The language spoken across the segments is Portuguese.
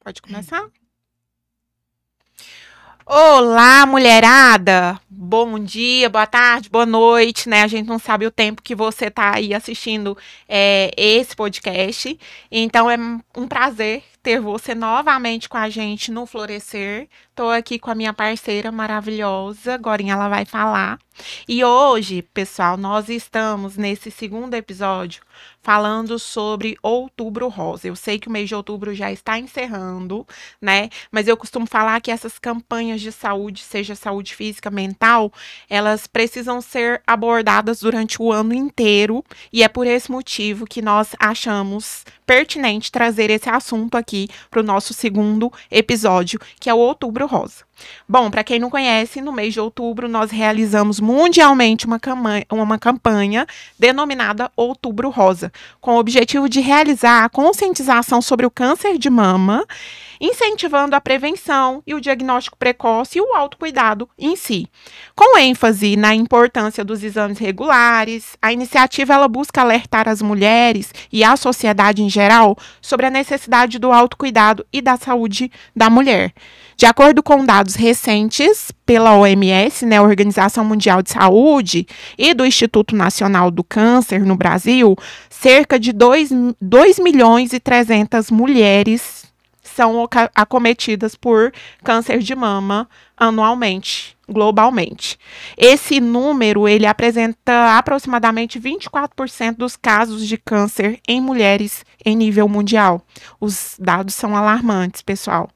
Pode começar? Olá, mulherada! Bom dia, boa tarde, boa noite, né? A gente não sabe o tempo que você tá aí assistindo esse podcast. Então, é um prazer ter você novamente com a gente no Florescer. Tô aqui com a minha parceira maravilhosa, agorinha ela vai falar. E hoje, pessoal, nós estamos nesse segundo episódio falando sobre Outubro Rosa. Eu sei que o mês de outubro já está encerrando, né? Mas eu costumo falar que essas campanhas de saúde, seja saúde física, mental, elas precisam ser abordadas durante o ano inteiro, e é por esse motivo que nós achamos pertinente trazer esse assunto aqui para o nosso segundo episódio, que é o Outubro Rosa. Bom, para quem não conhece, no mês de outubro nós realizamos mundialmente uma campanha denominada Outubro Rosa, com o objetivo de realizar a conscientização sobre o câncer de mama, incentivando a prevenção e o diagnóstico precoce e o autocuidado em si. Com ênfase na importância dos exames regulares, a iniciativa ela busca alertar as mulheres e a sociedade em geral sobre a necessidade do autocuidado e da saúde da mulher. De acordo com dados recentes pela OMS, né, Organização Mundial de Saúde, e do Instituto Nacional do Câncer no Brasil, cerca de 2.300.000 mulheres são acometidas por câncer de mama anualmente, globalmente. Esse número, ele apresenta aproximadamente 24% dos casos de câncer em mulheres em nível mundial. Os dados são alarmantes, pessoal.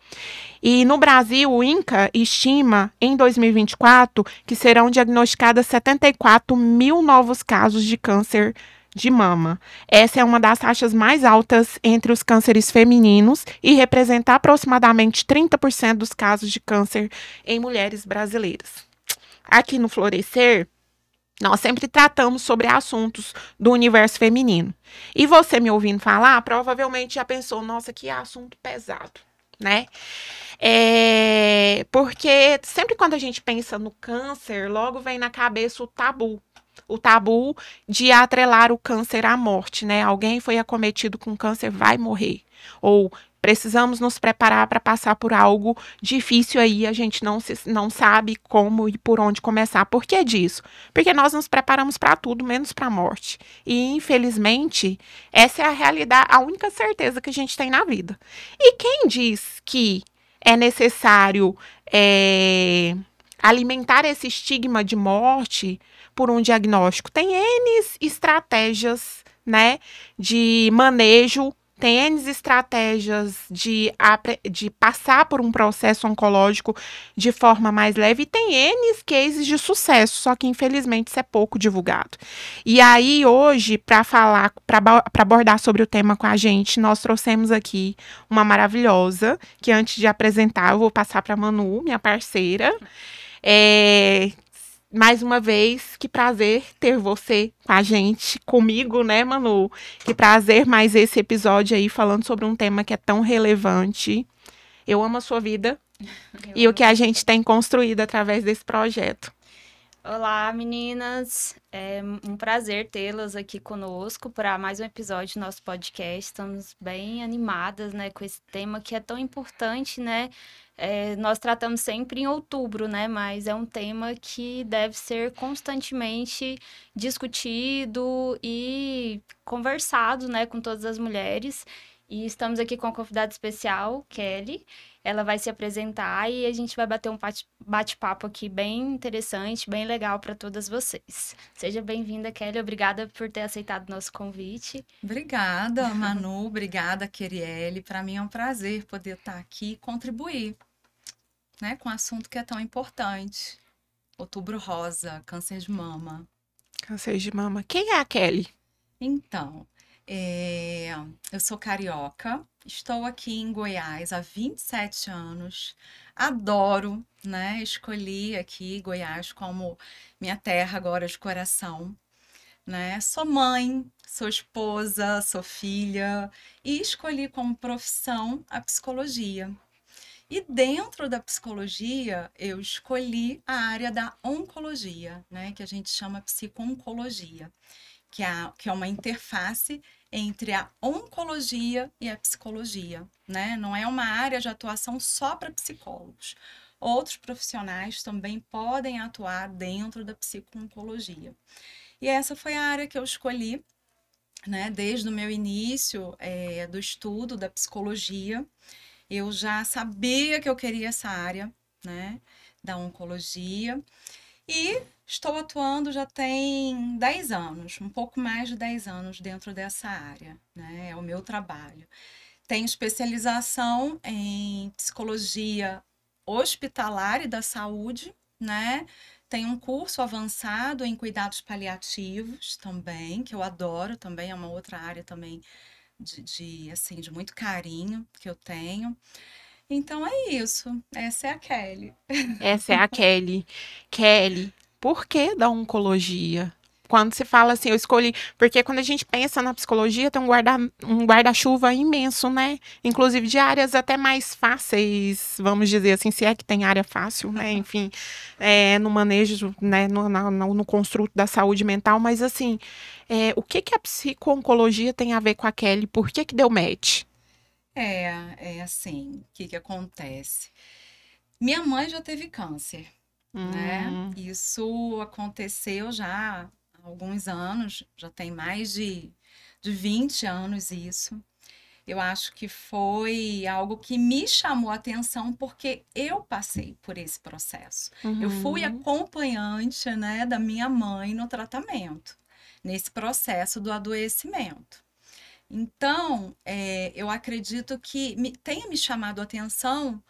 E no Brasil, o INCA estima, em 2024, que serão diagnosticadas 74 mil novos casos de câncer de mama. Essa é uma das taxas mais altas entre os cânceres femininos e representa aproximadamente 30% dos casos de câncer em mulheres brasileiras. Aqui no Florescer, nós sempre tratamos sobre assuntos do universo feminino. E você me ouvindo falar, provavelmente já pensou, nossa, que assunto pesado, né? Porque sempre quando a gente pensa no câncer, logo vem na cabeça o tabu. O tabu de atrelar o câncer à morte, né? Alguém foi acometido com câncer, vai morrer. Ou precisamos nos preparar para passar por algo difícil aí, a gente não sabe como e por onde começar. Por que disso? Porque nós nos preparamos para tudo, menos para a morte. E, infelizmente, essa é a realidade, a única certeza que a gente tem na vida. E quem diz que é necessário alimentar esse estigma de morte por um diagnóstico? Tem N estratégias, né, de manejo, tem N estratégias de passar por um processo oncológico de forma mais leve, e tem N cases de sucesso, só que infelizmente isso é pouco divulgado. E aí hoje, para abordar sobre o tema com a gente, nós trouxemos aqui uma maravilhosa, que antes de apresentar eu vou passar para a Manu, minha parceira. Mais uma vez, que prazer ter você com a gente, comigo, né, Manu? Que prazer mais esse episódio aí, falando sobre um tema que é tão relevante. Eu amo a sua vida e o que a gente tem construído através desse projeto. Olá, meninas. É um prazer tê-las aqui conosco para mais um episódio do nosso podcast. Estamos bem animadas, né, com esse tema que é tão importante, né? Nós tratamos sempre em outubro, né? Mas é um tema que deve ser constantemente discutido e conversado, né, com todas as mulheres. E estamos aqui com a convidada especial, Kelly. Ela vai se apresentar e a gente vai bater um bate-papo aqui bem interessante, bem legal para todas vocês. Seja bem-vinda, Kelly. Obrigada por ter aceitado o nosso convite. Obrigada, Manu. Obrigada, Keriele. Para mim é um prazer poder estar aqui e contribuir, né, com um assunto que é tão importante. Outubro Rosa, câncer de mama. Câncer de mama. Quem é a Kelly? Então, eu sou carioca, estou aqui em Goiás há 27 anos, adoro, né? Escolhi aqui Goiás como minha terra agora de coração, né? Sou mãe, sou esposa, sou filha e escolhi como profissão a psicologia. E dentro da psicologia, eu escolhi a área da oncologia, né? Que a gente chama psico-oncologia, que é uma interface entre a oncologia e a psicologia, né? Não é uma área de atuação só para psicólogos. Outros profissionais também podem atuar dentro da psico-oncologia. E essa foi a área que eu escolhi, né? Desde o meu início do estudo da psicologia, eu já sabia que eu queria essa área, né? Da oncologia. E estou atuando já tem 10 anos, um pouco mais de 10 anos dentro dessa área, né? É o meu trabalho. Tenho especialização em psicologia hospitalar e da saúde, né? Tenho um curso avançado em cuidados paliativos também, que eu adoro também, é uma outra área também assim, de muito carinho que eu tenho. Então é isso, essa é a Kelly. Essa é a Kelly. Kelly, por que da oncologia? Quando se fala assim, eu escolhi. Porque quando a gente pensa na psicologia, tem um guarda-chuva imenso, né? Inclusive de áreas até mais fáceis, vamos dizer assim, se é que tem área fácil, né? Enfim, no manejo, né? No construto da saúde mental. Mas assim, o que que a psico-oncologia tem a ver com a Kelly? Por que que deu match? É assim, o que que acontece? Minha mãe já teve câncer, né? Hum, Isso aconteceu já há alguns anos, já tem mais de 20 anos isso. Eu acho que foi algo que me chamou a atenção porque eu passei por esse processo. Eu fui uhum, acompanhante, né, da minha mãe no tratamento, nesse processo do adoecimento. Então, eu acredito que tenha me chamado a atenção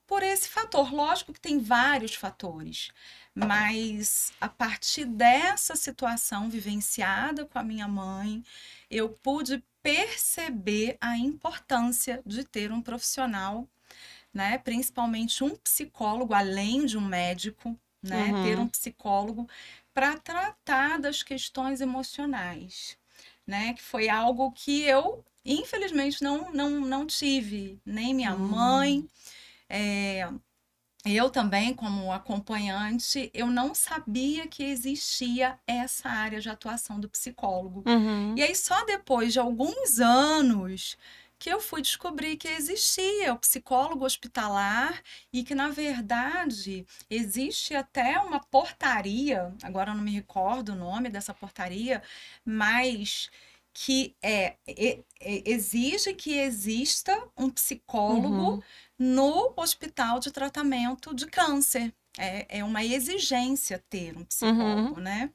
por esse fator. Lógico que tem vários fatores, mas a partir dessa situação vivenciada com a minha mãe, eu pude perceber a importância de ter um profissional, né? Principalmente um psicólogo, além de um médico, né? Ter um uhum, psicólogo para tratar das questões emocionais, né? Que foi algo que eu, infelizmente, não tive, nem minha uhum, mãe. É, eu também, como acompanhante, eu não sabia que existia essa área de atuação do psicólogo. E uhum. aí, só depois de alguns anos que eu fui descobrir que existia o psicólogo hospitalar e que, na verdade, existe até uma portaria, agora eu não me recordo o nome dessa portaria, mas que exige que exista um psicólogo Uhum, no hospital de tratamento de câncer. É uma exigência ter um uhum, psicólogo, né?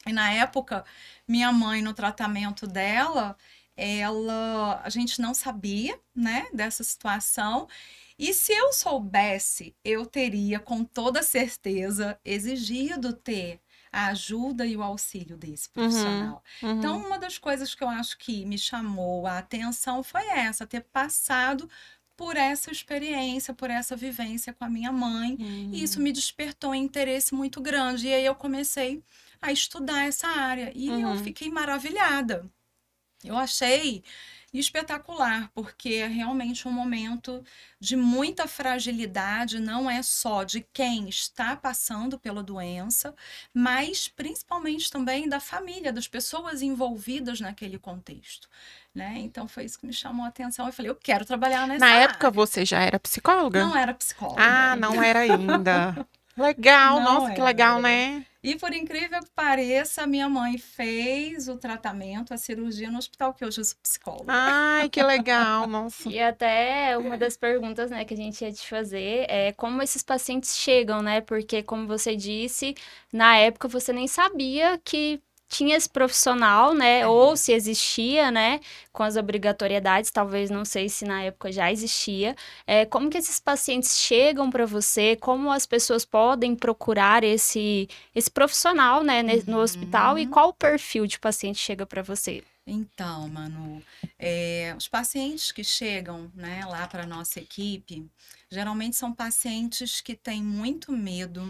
E na época, minha mãe, no tratamento dela, a gente não sabia, né, dessa situação. E se eu soubesse, eu teria com toda certeza exigido ter a ajuda e o auxílio desse uhum, profissional. Então, uhum, uma das coisas que eu acho que me chamou a atenção foi essa, ter passado por essa experiência, por essa vivência com a minha mãe, e isso uhum, me despertou um interesse muito grande. E aí eu comecei a estudar essa área e eu uhum, fiquei maravilhada. Eu achei espetacular, porque é realmente um momento de muita fragilidade, não é só de quem está passando pela doença, mas principalmente também da família, das pessoas envolvidas naquele contexto, né? Então foi isso que me chamou a atenção. Eu falei, eu quero trabalhar Na nessa época área. você já era psicóloga? Não era psicóloga Ah, ainda. não era ainda. Legal, Não nossa, que legal, era. né? E por incrível que pareça, minha mãe fez o tratamento, a cirurgia no hospital que hoje eu sou psicóloga. Ai, que legal, nossa. E até uma das perguntas, né, que a gente ia te fazer é como esses pacientes chegam, né? Porque, como você disse, na época você nem sabia que tinha esse profissional, né? Ou É. se existia, né? Com as obrigatoriedades, talvez não sei se na época já existia. Como que esses pacientes chegam para você? Como as pessoas podem procurar esse profissional, né, no hospital? E Uhum. qual o perfil de paciente chega para você? Então, Manu, os pacientes que chegam, né, lá para nossa equipe, geralmente são pacientes que têm muito medo,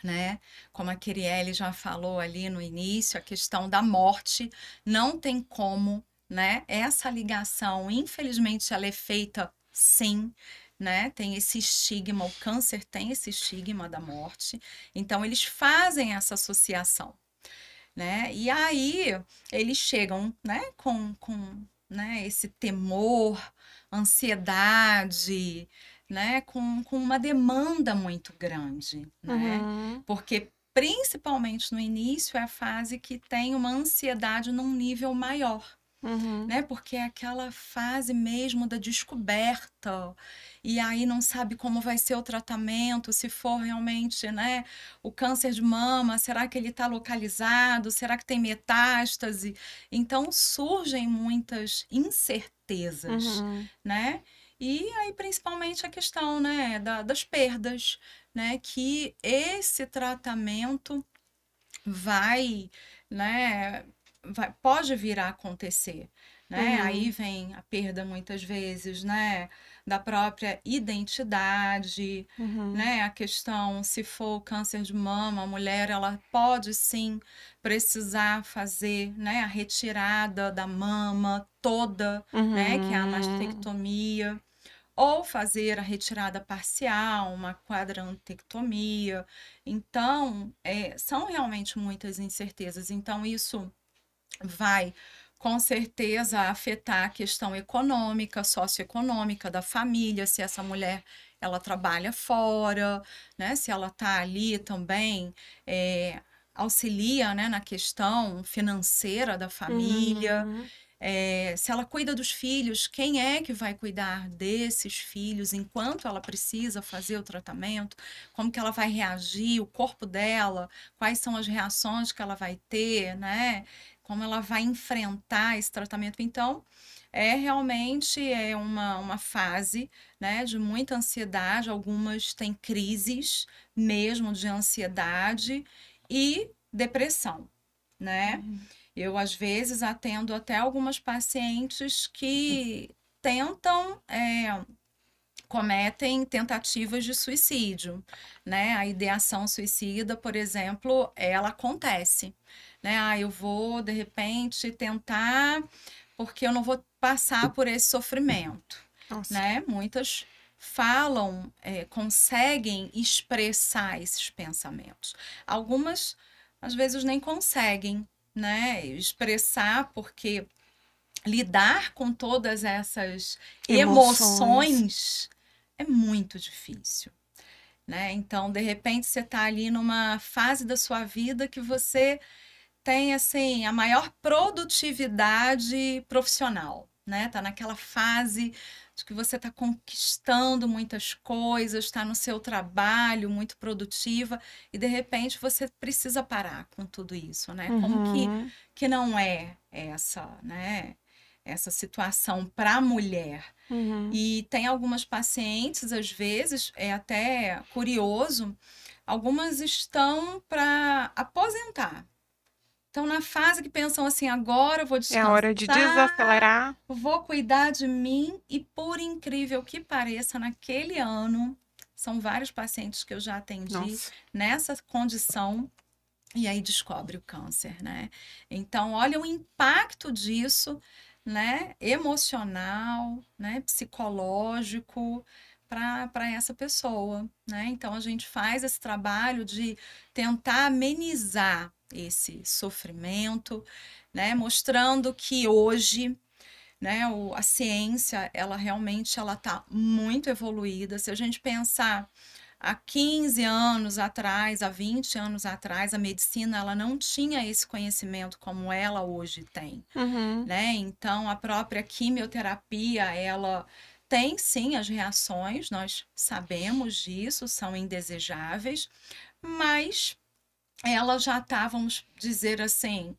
né? Como a Kiriele já falou ali no início, a questão da morte não tem como, né? Essa ligação, infelizmente, ela é feita sim, né? Tem esse estigma, o câncer tem esse estigma da morte, então eles fazem essa associação, né? E aí eles chegam, né, né, esse temor, ansiedade, né, com uma demanda muito grande, né? Uhum. Porque principalmente no início é a fase que tem uma ansiedade num nível maior, Uhum. né? Porque é aquela fase mesmo da descoberta, e aí não sabe como vai ser o tratamento, se for realmente, né, o câncer de mama, será que ele está localizado? Será que tem metástase? Então surgem muitas incertezas, Uhum. né? E aí principalmente a questão, né, das perdas, né? Que esse tratamento vai, né, pode vir a acontecer, né? Aí Uhum. vem a perda muitas vezes, né, da própria identidade, Uhum. né? A questão, se for o câncer de mama, a mulher ela pode sim precisar fazer, né, a retirada da mama toda, né, que é a Uhum. mastectomia, ou fazer a retirada parcial, uma quadrantectomia. Então, são realmente muitas incertezas. Então, isso vai, com certeza, afetar a questão econômica, socioeconômica da família, se essa mulher ela trabalha fora, né? Se ela está ali também, auxilia, né, na questão financeira da família. Uhum. Se ela cuida dos filhos, quem é que vai cuidar desses filhos enquanto ela precisa fazer o tratamento? Como que ela vai reagir, o corpo dela, quais são as reações que ela vai ter, né? Como ela vai enfrentar esse tratamento. Então, realmente uma fase, né, de muita ansiedade. Algumas têm crises mesmo de ansiedade e depressão, né? Eu, às vezes, atendo até algumas pacientes que tentam, cometem tentativas de suicídio, né? A ideação suicida, por exemplo, ela acontece, né? Ah, eu vou, de repente, tentar porque eu não vou passar por esse sofrimento, Nossa. né? Muitas falam, conseguem expressar esses pensamentos. Algumas, às vezes, nem conseguem, né, expressar, porque lidar com todas essas Emoções. emoções é muito difícil, né? Então, de repente, você está ali numa fase da sua vida que você tem, assim, a maior produtividade profissional, né? Tá naquela fase de que você está conquistando muitas coisas, está no seu trabalho muito produtiva e de repente você precisa parar com tudo isso, né? Como Uhum. que não é essa, né? Essa situação para a mulher. Uhum. E tem algumas pacientes, às vezes, é até curioso, algumas estão para aposentar. Estão na fase que pensam assim: agora eu vou É a hora de descansar, desacelerar. vou cuidar de mim, e por incrível que pareça, naquele ano, são vários pacientes que eu já atendi Nossa. nessa condição, e aí descobre o câncer, né? Então, olha o impacto disso, né? Emocional, né? Psicológico para essa pessoa, né? Então, a gente faz esse trabalho de tentar amenizar esse sofrimento, né? Mostrando que hoje, né, a ciência, ela realmente ela está muito evoluída. Se a gente pensar há 15 anos atrás, há 20 anos atrás, a medicina ela não tinha esse conhecimento como ela hoje tem, Uhum. né? Então, a própria quimioterapia, ela tem sim as reações, nós sabemos disso, são indesejáveis, mas ela já está, vamos dizer assim,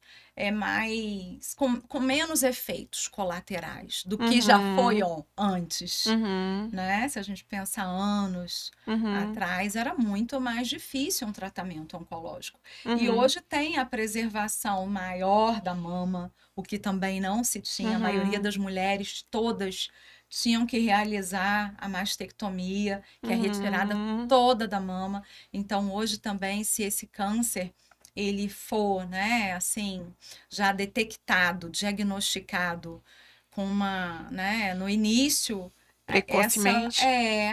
mais com menos efeitos colaterais do que já foi Uhum. antes, Uhum. né? Se a gente pensar anos Uhum. atrás, era muito mais difícil um tratamento oncológico. E Uhum. hoje tem a preservação maior da mama, o que também não se tinha. A maioria Uhum. das mulheres, todas, tinham que realizar a mastectomia, que é a retirada Uhum. toda da mama. Então, hoje também, se esse câncer ele for, né, assim, já detectado, diagnosticado com uma, né, no início, precocemente.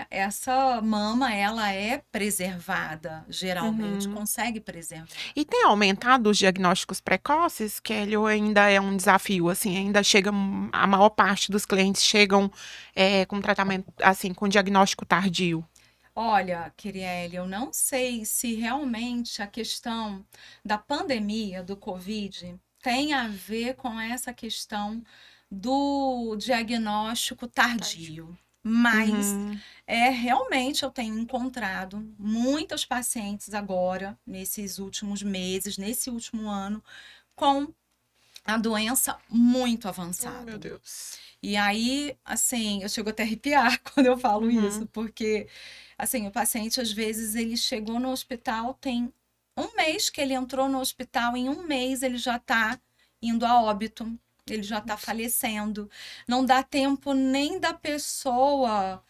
Essa mama, ela é preservada, geralmente, Uhum. consegue preservar. E tem aumentado os diagnósticos precoces, Kelly, ou ainda é um desafio, assim, ainda chega, a maior parte dos clientes chegam com tratamento, assim, com diagnóstico tardio? Olha, Kiriele, eu não sei se realmente a questão da pandemia do Covid tem a ver com essa questão do diagnóstico tardio. Mas Uhum. realmente eu tenho encontrado muitas pacientes agora, nesses últimos meses, nesse último ano, com a doença muito Oh, avançada. meu Deus. E aí, assim, eu chego até a arrepiar quando eu falo isso, Uhum. porque, assim, o paciente, às vezes, ele chegou no hospital, tem um mês que ele entrou no hospital, em um mês ele já está indo a óbito, ele já está falecendo. Não dá tempo nem da pessoa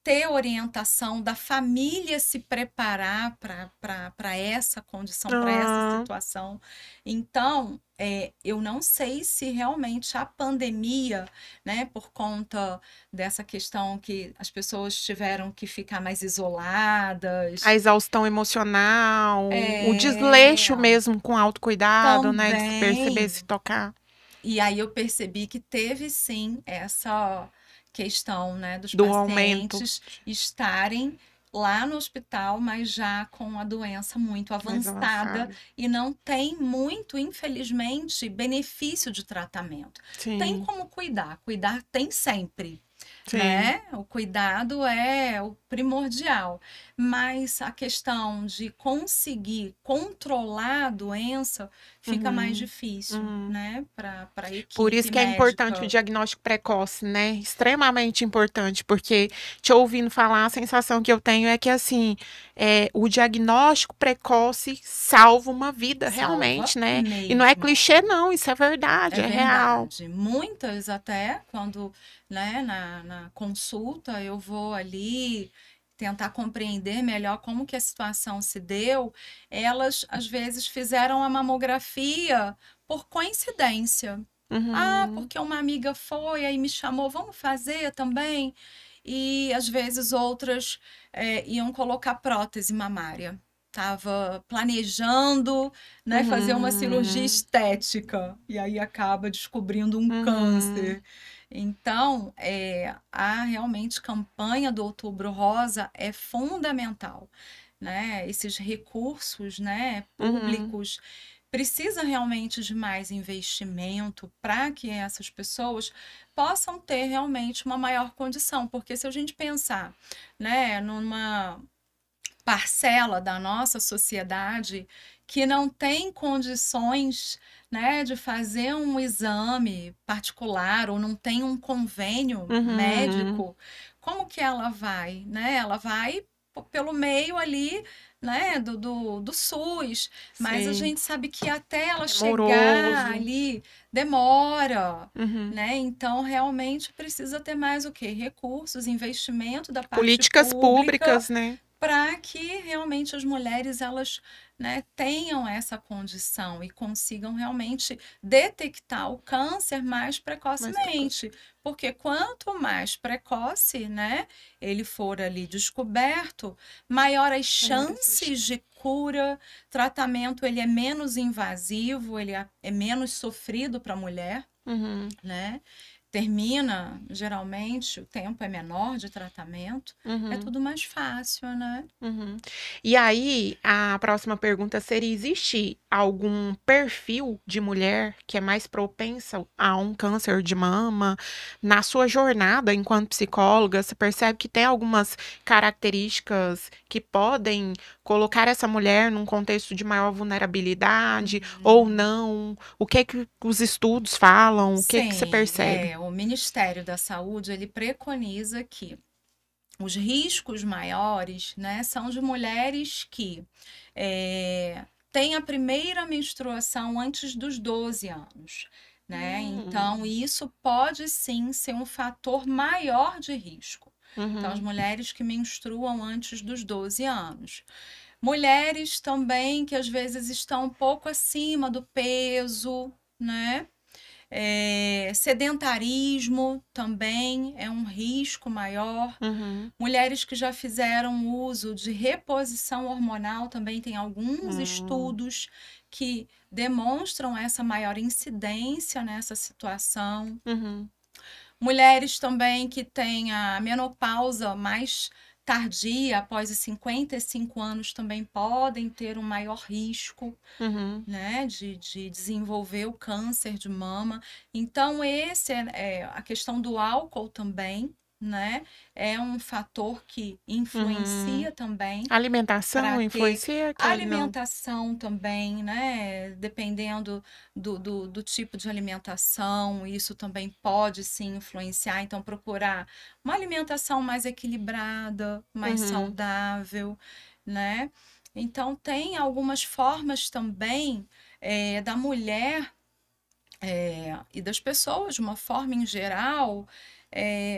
ter orientação, da família se preparar para essa condição, para essa Ah, situação. Então, eu não sei se realmente a pandemia, né, por conta dessa questão que as pessoas tiveram que ficar mais isoladas, a exaustão emocional, o é, desleixo mesmo com autocuidado, né, de se perceber, também. se tocar. E aí eu percebi que teve sim essa questão, né, dos Do aumento pacientes estarem lá no hospital, mas já com a doença muito mais avançada avançado. e não tem muito, infelizmente, benefício de tratamento. Tem Sim, como cuidar, cuidar tem sempre, sim. né? O cuidado é o primordial, mas a questão de conseguir controlar a doença fica mais Uhum, difícil, uhum. né, para a Por equipe isso que é importante o médica. diagnóstico precoce, né? Extremamente importante, porque te ouvindo falar, a sensação que eu tenho é que, assim, o diagnóstico precoce salva uma vida, Salva realmente, né? E não é clichê, mesmo. não, isso é verdade, É é real. verdade. Muitas até, quando, né, na consulta eu vou ali tentar compreender melhor como que a situação se deu, elas às vezes fizeram a mamografia por coincidência. Ah, Uhum, porque uma amiga foi, aí me chamou, vamos fazer também? E às vezes outras iam colocar prótese mamária. Estava planejando, né, fazer uma cirurgia uhum, estética e aí acaba descobrindo um uhum, câncer. Então, a realmente campanha do Outubro Rosa é fundamental, né? Esses recursos, né, uhum. públicos precisa realmente de mais investimento para que essas pessoas possam ter realmente uma maior condição, porque se a gente pensar, né, numa parcela da nossa sociedade que não tem condições, né, de fazer um exame particular ou não tem um convênio Uhum, médico, como que ela vai, né? Ela vai pelo meio ali, né, do SUS, mas a sim, gente sabe que até ela é chegar moroso. ali demora, Uhum. né? Então realmente precisa ter mais o quê? Recursos, investimento da parte Políticas pública públicas, né? para que realmente as mulheres elas, né, tenham essa condição e consigam realmente detectar o câncer mais Mais precoce. precocemente, porque quanto mais precoce, né, ele for ali descoberto, maior as Maiores as chances de chances. cura, tratamento ele é menos invasivo, ele é menos sofrido para a mulher, Uhum, né? Termina, geralmente, o tempo é menor de tratamento, é uhum. tudo mais fácil, né? Uhum. E aí, a próxima pergunta seria: existe algum perfil de mulher que é mais propensa a um câncer de mama? Na sua jornada enquanto psicóloga, você percebe que tem algumas características que podem colocar essa mulher num contexto de maior vulnerabilidade ou Uhum. não? O que que os estudos falam? O que que você Sim, percebe? o Ministério da Saúde, ele preconiza que os riscos maiores, né, são de mulheres que têm a primeira menstruação antes dos 12 anos, né? Então, Hum, isso pode sim ser um fator maior de risco. Então, as uhum, mulheres que menstruam antes dos 12 anos. Mulheres também que às vezes estão um pouco acima do peso, né? Sedentarismo também é um risco maior. Mulheres que já fizeram uso de reposição hormonal também tem alguns estudos que demonstram essa maior incidência nessa situação. Mulheres também que têm a menopausa mais tardia, após os 55 anos, também podem ter um maior risco, né, de desenvolver o câncer de mama. Então, esse é a questão do álcool também, né? É um fator que influencia também. Alimentação influencia? Alimentação também, né? Dependendo do tipo de alimentação, isso também pode sim influenciar. Então, procurar uma alimentação mais equilibrada, mais saudável, né? Então, tem algumas formas também da mulher e das pessoas, de uma forma em geral,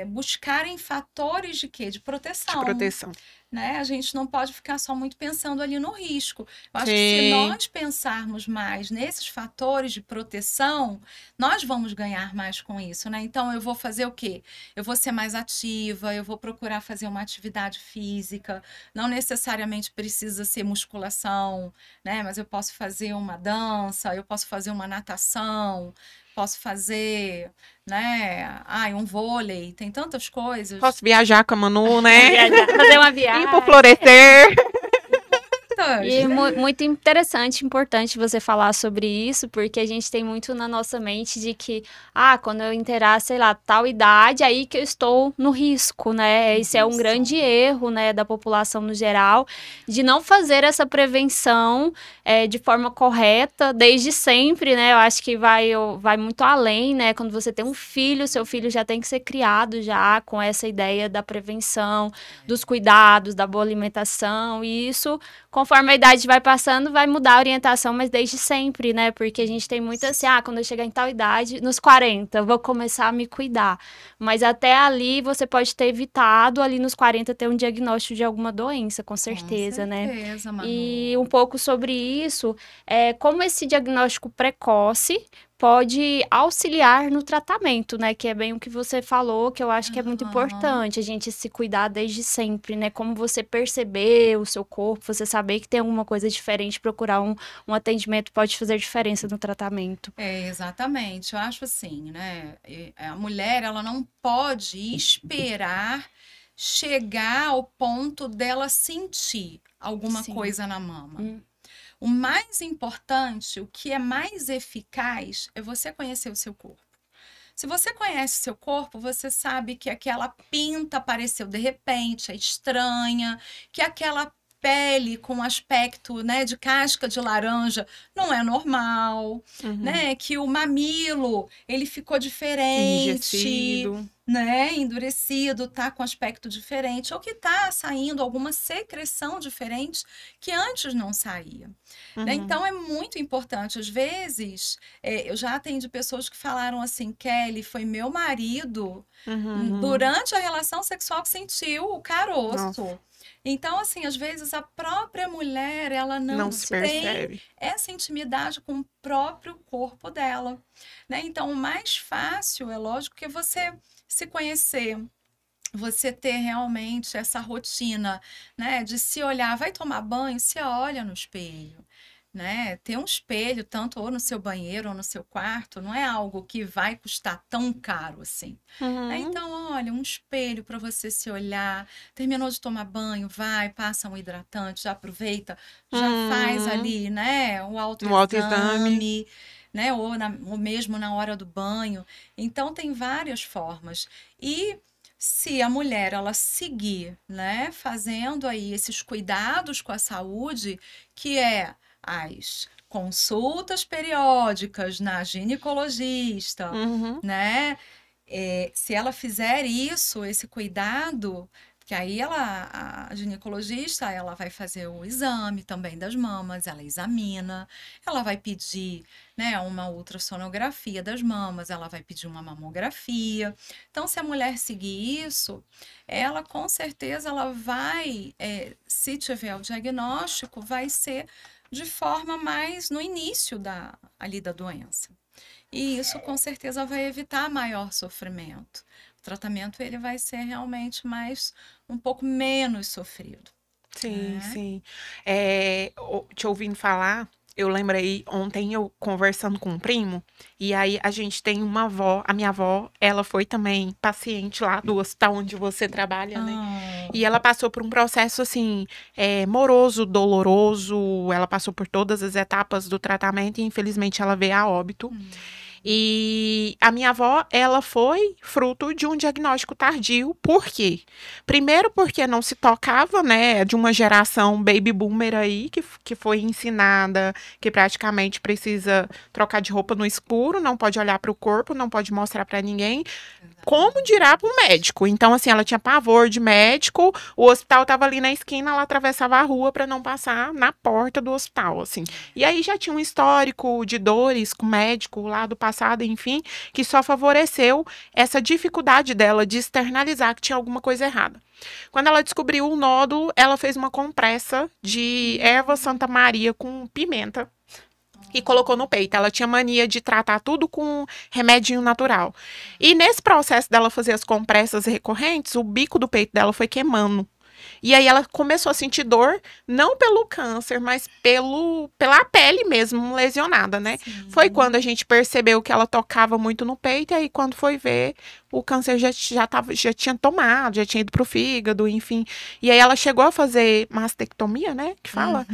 buscarem fatores de quê? De proteção. De proteção. Né? A gente não pode ficar só muito pensando ali no risco. Eu acho que se nós pensarmos mais nesses fatores de proteção, nós vamos ganhar mais com isso, né? Então, eu vou fazer o quê? Eu vou ser mais ativa, eu vou procurar fazer uma atividade física, não necessariamente precisa ser musculação, né? Mas eu posso fazer uma dança, eu posso fazer uma natação, posso fazer, né? Um vôlei, tem tantas coisas. Posso viajar com a Manu, né? Fazer uma viagem. Ir pro florescer. E muito interessante, importante você falar sobre isso, porque a gente tem muito na nossa mente de que, quando eu inteirar, sei lá, tal idade, aí que eu estou no risco, né? Esse é um grande erro, né, da população no geral, de não fazer essa prevenção de forma correta, desde sempre, né? Eu acho que vai muito além, né? Quando você tem um filho, seu filho já tem que ser criado já com essa ideia da prevenção, dos cuidados, da boa alimentação, e isso, conforme a idade vai passando, vai mudar a orientação, mas desde sempre, né? Porque a gente tem muito assim, quando eu chegar em tal idade, nos 40, eu vou começar a me cuidar. Mas até ali, você pode ter evitado, ali nos 40, ter um diagnóstico de alguma doença, com certeza, né? Com certeza, Manu. E um pouco sobre isso, como esse diagnóstico precoce pode auxiliar no tratamento, né? Que é bem o que você falou, que eu acho que é muito importante, a gente se cuidar desde sempre, né? Como você perceber o seu corpo, você saber que tem alguma coisa diferente, procurar um atendimento pode fazer diferença no tratamento. Exatamente. Eu acho assim, né? A mulher, ela não pode esperar chegar ao ponto dela sentir alguma coisa na mama. O mais importante, o que é mais eficaz, é você conhecer o seu corpo. Se você conhece o seu corpo, você sabe que aquela pinta apareceu de repente, é estranha, que aquela pele com aspecto, né, de casca de laranja não é normal, né? Que o mamilo, ele ficou diferente, né? Endurecido, tá com aspecto diferente, ou que tá saindo alguma secreção diferente que antes não saía. Né? Então, é muito importante. Às vezes, eu já atendi pessoas que falaram assim, Kelly, foi meu marido, durante a relação sexual, que sentiu o caroço. Nossa. Então, assim, às vezes a própria mulher, ela não tem essa intimidade com o próprio corpo dela, né? Então, o mais fácil, é lógico, que você se conhecer, você ter realmente essa rotina, né? De se olhar, vai tomar banho, se olha no espelho. Né? Ter um espelho, tanto ou no seu banheiro ou no seu quarto, não é algo que vai custar tão caro assim. Então, olha, um espelho para você se olhar. Terminou de tomar banho, vai, passa um hidratante, já aproveita, já faz ali, né? O autoexame, né? Ou mesmo na hora do banho. Então, tem várias formas. E se a mulher, ela seguir, né? Fazendo aí esses cuidados com a saúde, que é as consultas periódicas na ginecologista, né? Se ela fizer isso, esse cuidado, que aí a ginecologista, ela vai fazer o exame também das mamas, ela examina, ela vai pedir, né, uma ultrassonografia das mamas, ela vai pedir uma mamografia. Então, se a mulher seguir isso, ela com certeza ela vai, se tiver o diagnóstico, vai ser de forma mais no início ali da doença. E isso com certeza vai evitar maior sofrimento. O tratamento ele vai ser realmente um pouco menos sofrido. Sim, né? sim. Te ouvindo falar, eu lembrei ontem eu conversando com um primo, e aí a gente tem uma avó, a minha avó, ela foi também paciente lá do hospital onde você trabalha, né? E ela passou por um processo assim, moroso, doloroso, ela passou por todas as etapas do tratamento e infelizmente ela veio a óbito. E a minha avó, ela foi fruto de um diagnóstico tardio. Por quê? Primeiro porque não se tocava, né, de uma geração baby boomer aí, que foi ensinada que praticamente precisa trocar de roupa no escuro, não pode olhar para o corpo, não pode mostrar para ninguém. Como dirá para o médico? Então, assim, ela tinha pavor de médico, o hospital estava ali na esquina, ela atravessava a rua para não passar na porta do hospital, assim. E aí já tinha um histórico de dores com o médico lá do passado, enfim, que só favoreceu essa dificuldade dela de externalizar que tinha alguma coisa errada. Quando ela descobriu o nódulo, ela fez uma compressa de erva Santa Maria com pimenta e colocou no peito. Ela tinha mania de tratar tudo com remedinho natural. E nesse processo dela fazer as compressas recorrentes, o bico do peito dela foi queimando. E aí ela começou a sentir dor, não pelo câncer, mas pela pele mesmo, lesionada, né? Sim. Foi quando a gente percebeu que ela tocava muito no peito, e aí quando foi ver, o câncer já tinha tomado, já tinha ido pro fígado, enfim. E aí ela chegou a fazer mastectomia, né? Que fala,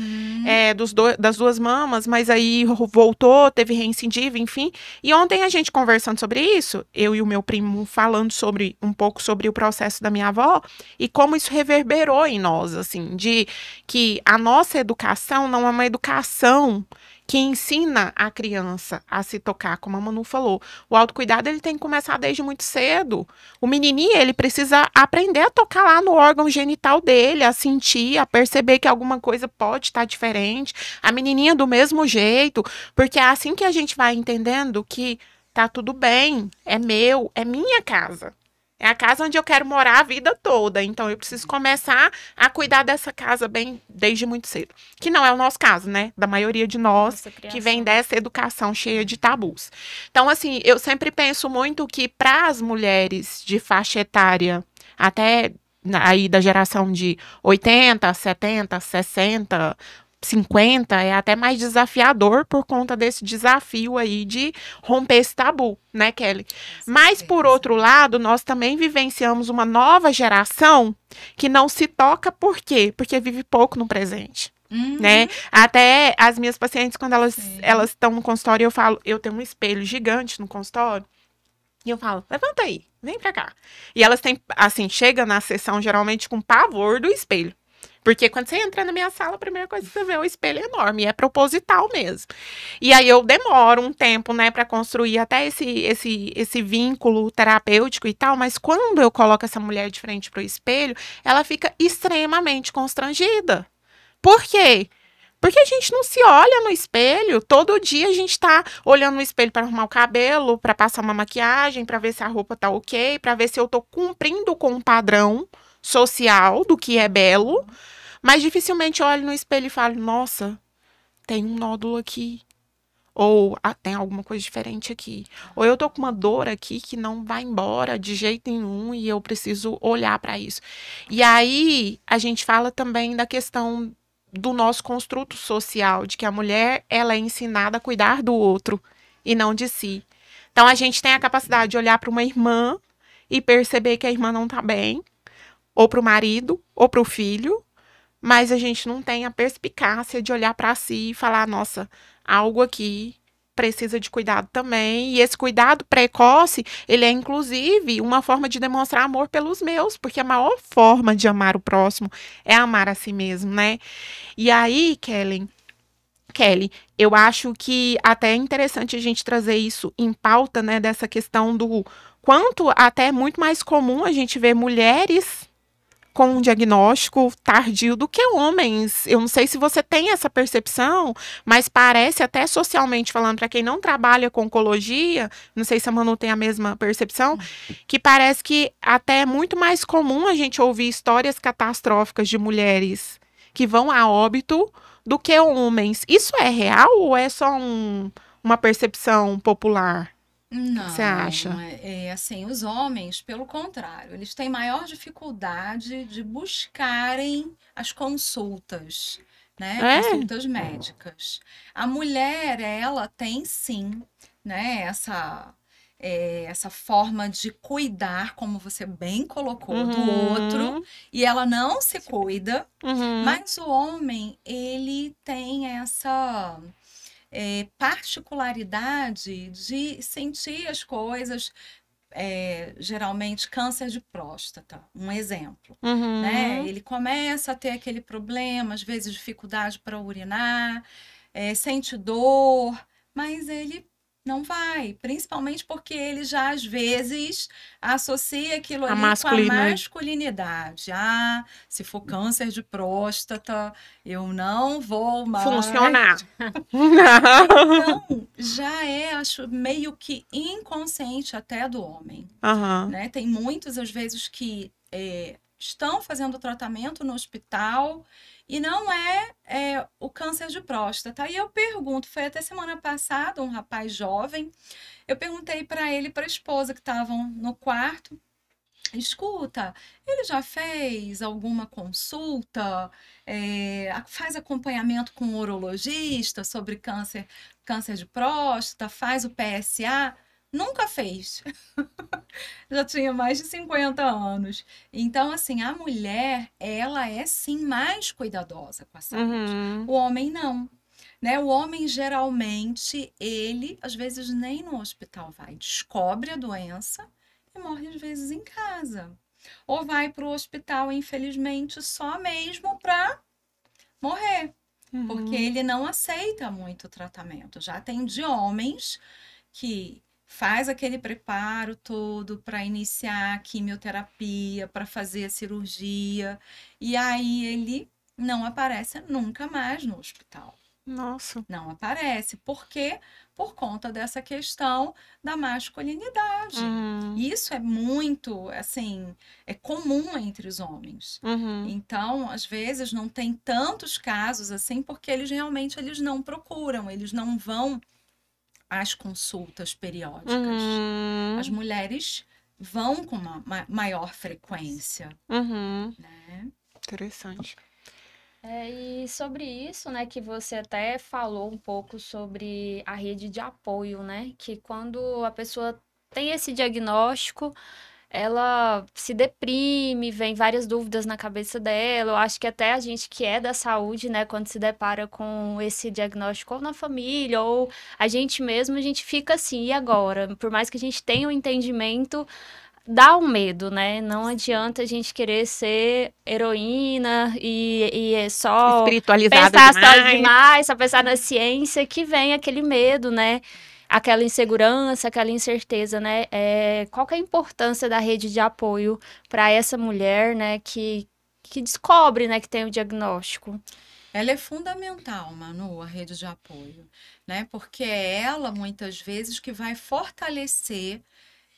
das duas mamas, mas aí voltou, teve reincidiva, enfim. E ontem a gente conversando sobre isso, eu e o meu primo falando um pouco sobre o processo da minha avó, e como isso reverberou em nós, assim, de que a nossa educação não é uma educação que ensina a criança a se tocar, como a Manu falou. O autocuidado, ele tem que começar desde muito cedo. O menininho, ele precisa aprender a tocar lá no órgão genital dele, a sentir, a perceber que alguma coisa pode estar diferente. A menininha do mesmo jeito, porque é assim que a gente vai entendendo que tá tudo bem, é meu, é minha casa. É a casa onde eu quero morar a vida toda. Então, eu preciso começar a cuidar dessa casa bem desde muito cedo. Que não é o nosso caso, né? Da maioria de nós que vem dessa educação cheia de tabus. Então, assim, eu sempre penso muito que para as mulheres de faixa etária, até aí da geração de 80, 70, 60... 50 é até mais desafiador por conta desse desafio aí de romper esse tabu, né, Kelly? Mas, por outro lado, nós também vivenciamos uma nova geração que não se toca, por quê? Porque vive pouco no presente. Né? Até as minhas pacientes, quando elas estão no consultório, eu falo, eu tenho um espelho gigante no consultório, e eu falo, levanta aí, vem pra cá. E elas têm, assim, chegam na sessão geralmente com pavor do espelho. Porque quando você entra na minha sala, a primeira coisa que você vê é o espelho enorme, e é proposital mesmo. E aí eu demoro um tempo, né, para construir até esse vínculo terapêutico e tal, mas quando eu coloco essa mulher de frente pro espelho, ela fica extremamente constrangida. Por quê? Porque a gente não se olha no espelho. Todo dia a gente tá olhando no espelho para arrumar o cabelo, para passar uma maquiagem, para ver se a roupa tá ok, para ver se eu tô cumprindo com um padrão social do que é belo, mas dificilmente eu olho no espelho e falo, nossa, tem um nódulo aqui, ou tem alguma coisa diferente aqui, ou eu tô com uma dor aqui que não vai embora de jeito nenhum e eu preciso olhar para isso. E aí a gente fala também da questão do nosso construto social, de que a mulher, ela é ensinada a cuidar do outro e não de si. Então a gente tem a capacidade de olhar para uma irmã e perceber que a irmã não tá bem, ou para o marido, ou para o filho, mas a gente não tem a perspicácia de olhar para si e falar, nossa, algo aqui precisa de cuidado também. E esse cuidado precoce, ele é inclusive uma forma de demonstrar amor pelos meus, porque a maior forma de amar o próximo é amar a si mesmo, né? E aí, Kelly, eu acho que até é interessante a gente trazer isso em pauta, né, dessa questão do quanto até é muito mais comum a gente ver mulheres com um diagnóstico tardio do que homens. Eu não sei se você tem essa percepção, mas parece até socialmente falando, para quem não trabalha com oncologia, não sei se a Manu tem a mesma percepção, que parece que até é muito mais comum a gente ouvir histórias catastróficas de mulheres que vão a óbito do que homens. Isso é real ou é só uma percepção popular? O que você Não, acha? assim, os homens, pelo contrário, eles têm maior dificuldade de buscarem as consultas, né? É? Consultas médicas. A mulher, ela tem sim, né? Essa forma de cuidar, como você bem colocou, do outro, e ela não se cuida, mas o homem, ele tem essa particularidade de sentir as coisas, geralmente câncer de próstata, um exemplo, né? Ele começa a ter aquele problema, às vezes dificuldade para urinar, sente dor, mas ele não vai, principalmente porque ele já às vezes associa aquilo A ali com a masculinidade. masculinidade. Ah, se for câncer de próstata, eu não vou mais Funcionar. então, já acho, meio que inconsciente até do homem, Aham. né? Tem muitos, às vezes, que estão fazendo tratamento no hospital e não é o câncer de próstata. E eu pergunto, foi até semana passada, um rapaz jovem, eu perguntei para ele e para a esposa que estavam no quarto, escuta, ele já fez alguma consulta, faz acompanhamento com um urologista sobre câncer de próstata, faz o PSA? Nunca fez. Já tinha mais de 50 anos. Então, assim, a mulher, ela é sim mais cuidadosa com a saúde. O homem não. Né? O homem, geralmente, ele, às vezes, nem no hospital vai. Descobre a doença e morre, às vezes, em casa. Ou vai para o hospital, infelizmente, só mesmo para morrer. Porque ele não aceita muito o tratamento. Já tem de homens que faz aquele preparo todo para iniciar a quimioterapia, para fazer a cirurgia, e aí ele não aparece nunca mais no hospital. Nossa. Não aparece. Por quê? Por conta dessa questão da masculinidade. Isso é muito, assim, é comum entre os homens. Então, às vezes, não tem tantos casos assim, porque eles não procuram, eles não vão às consultas periódicas. As mulheres vão com uma maior frequência. Né? Interessante. E sobre isso, né, que você até falou um pouco sobre a rede de apoio, né, que quando a pessoa tem esse diagnóstico, ela se deprime, vem várias dúvidas na cabeça dela. Eu acho que até a gente que é da saúde, né, quando se depara com esse diagnóstico ou na família ou a gente mesmo, a gente fica assim, e agora? Por mais que a gente tenha um entendimento, dá um medo, né? Não adianta a gente querer ser heroína e é só Espiritualizada pensar só demais. demais, só pensar na ciência, que vem aquele medo, né? Aquela insegurança, aquela incerteza, né? Qual que é a importância da rede de apoio para essa mulher, né? Que descobre, né? Que tem o diagnóstico. Ela é fundamental, Manu, a rede de apoio, né? Porque é ela, muitas vezes, que vai fortalecer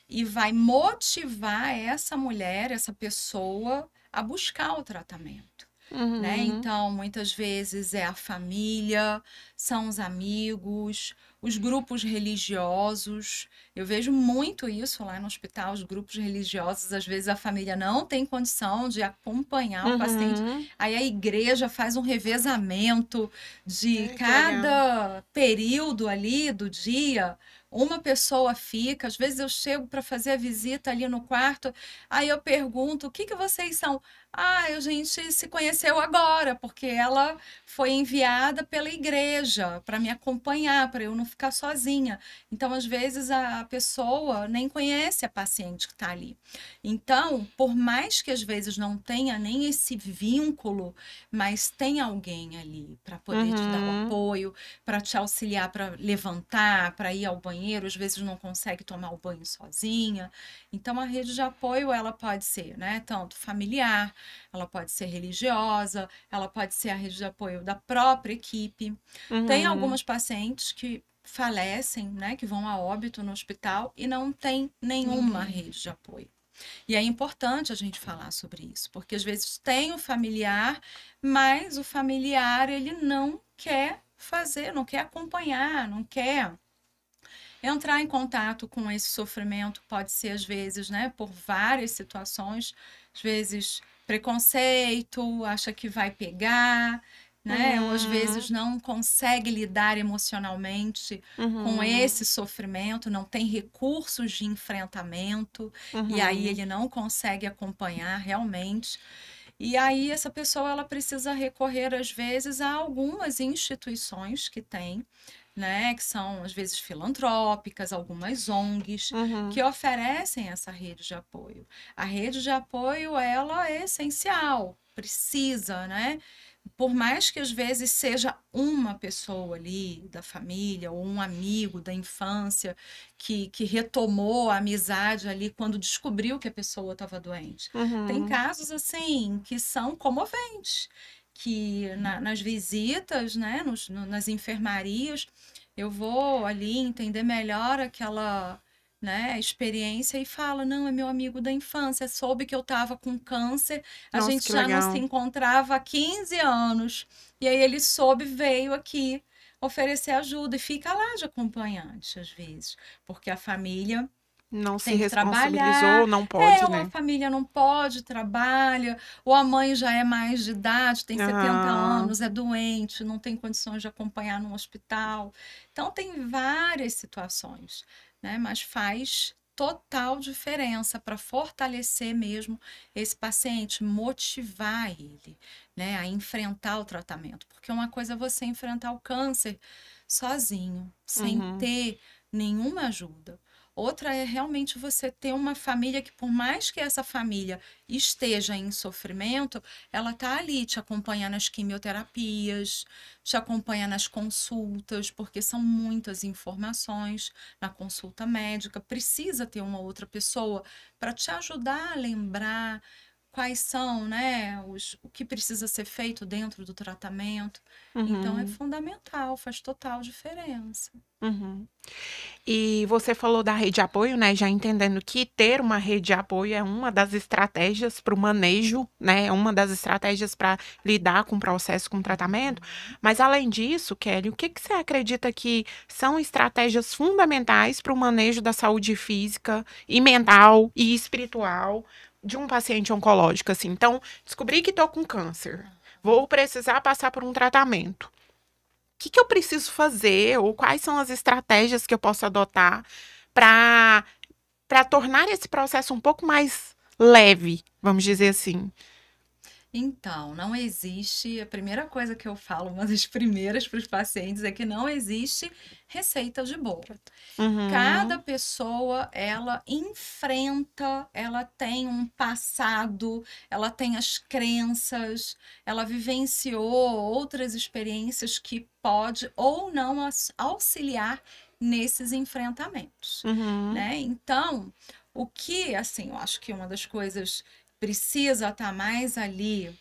e vai motivar essa mulher, essa pessoa, a buscar o tratamento. Né? Então, muitas vezes é a família, são os amigos, os grupos religiosos. Eu vejo muito isso lá no hospital, os grupos religiosos, às vezes a família não tem condição de acompanhar o paciente. Aí a igreja faz um revezamento de cada período ali do dia. Uma pessoa fica, às vezes eu chego para fazer a visita ali no quarto, aí eu pergunto, o que vocês são? Ah, a gente se conheceu agora, porque ela foi enviada pela igreja para me acompanhar, para eu não ficar sozinha. Então, às vezes, a pessoa nem conhece a paciente que está ali. Então, por mais que às vezes não tenha nem esse vínculo, mas tem alguém ali para poder te dar o apoio, para te auxiliar para levantar, para ir ao banheiro, às vezes não consegue tomar o banho sozinha. Então, a rede de apoio, ela pode ser, né, tanto familiar, ela pode ser religiosa, ela pode ser a rede de apoio da própria equipe. Tem algumas pacientes que falecem, né, que vão a óbito no hospital e não tem nenhuma rede de apoio. E é importante a gente falar sobre isso, porque às vezes tem o familiar, mas o familiar ele não quer fazer, não quer acompanhar, não quer entrar em contato com esse sofrimento pode ser, às vezes, né, por várias situações, às vezes preconceito, acha que vai pegar, né, ou às vezes não consegue lidar emocionalmente com esse sofrimento, não tem recursos de enfrentamento, e aí ele não consegue acompanhar realmente. E aí essa pessoa ela precisa recorrer às vezes a algumas instituições que tem, né, que são às vezes filantrópicas, algumas ONGs que oferecem essa rede de apoio. A rede de apoio ela é essencial, precisa, né? Por mais que às vezes seja uma pessoa ali da família ou um amigo da infância que retomou a amizade ali quando descobriu que a pessoa estava doente. Tem casos assim que são comoventes, que nas visitas, né, nas enfermarias, eu vou ali entender melhor aquela, né, experiência e fala, não, é meu amigo da infância, soube que eu estava com câncer, a Nossa, gente que já não legal. se encontrava há 15 anos, e aí ele soube, veio aqui oferecer ajuda e fica lá de acompanhante às vezes, porque a família Não se tem que responsabilizou, trabalhar, não pode, ou a né? família não pode, trabalha, ou a mãe já é mais de idade, tem 70 anos, é doente, não tem condições de acompanhar no hospital. Então, tem várias situações, né? Mas faz total diferença para fortalecer mesmo esse paciente, motivar ele, né, a enfrentar o tratamento. Porque uma coisa é você enfrentar o câncer sozinho, sem ter nenhuma ajuda. Outra é realmente você ter uma família que, por mais que essa família esteja em sofrimento, ela tá ali te acompanha nas quimioterapias, te acompanha nas consultas, porque são muitas informações na consulta médica. Precisa ter uma outra pessoa para te ajudar a lembrar quais são, né, o que precisa ser feito dentro do tratamento. Então é fundamental, faz total diferença. E você falou da rede de apoio, né? Já entendendo que ter uma rede de apoio é uma das estratégias para o manejo, né? É uma das estratégias para lidar com o processo, com o tratamento. Mas além disso, Kelly, o que que você acredita que são estratégias fundamentais para o manejo da saúde física e mental e espiritual de um paciente oncológico, assim? Então, descobri que estou com câncer. Vou precisar passar por um tratamento. Que eu preciso fazer ou quais são as estratégias que eu posso adotar para tornar esse processo um pouco mais leve, vamos dizer assim. Então, não existe. A primeira coisa que eu falo, uma das primeiras para os pacientes, é que não existe receita de bolo. Cada pessoa, ela enfrenta, ela tem um passado, ela tem as crenças, ela vivenciou outras experiências que pode ou não auxiliar nesses enfrentamentos, né? Então, o que, assim, eu acho que uma das coisas precisa estar mais ali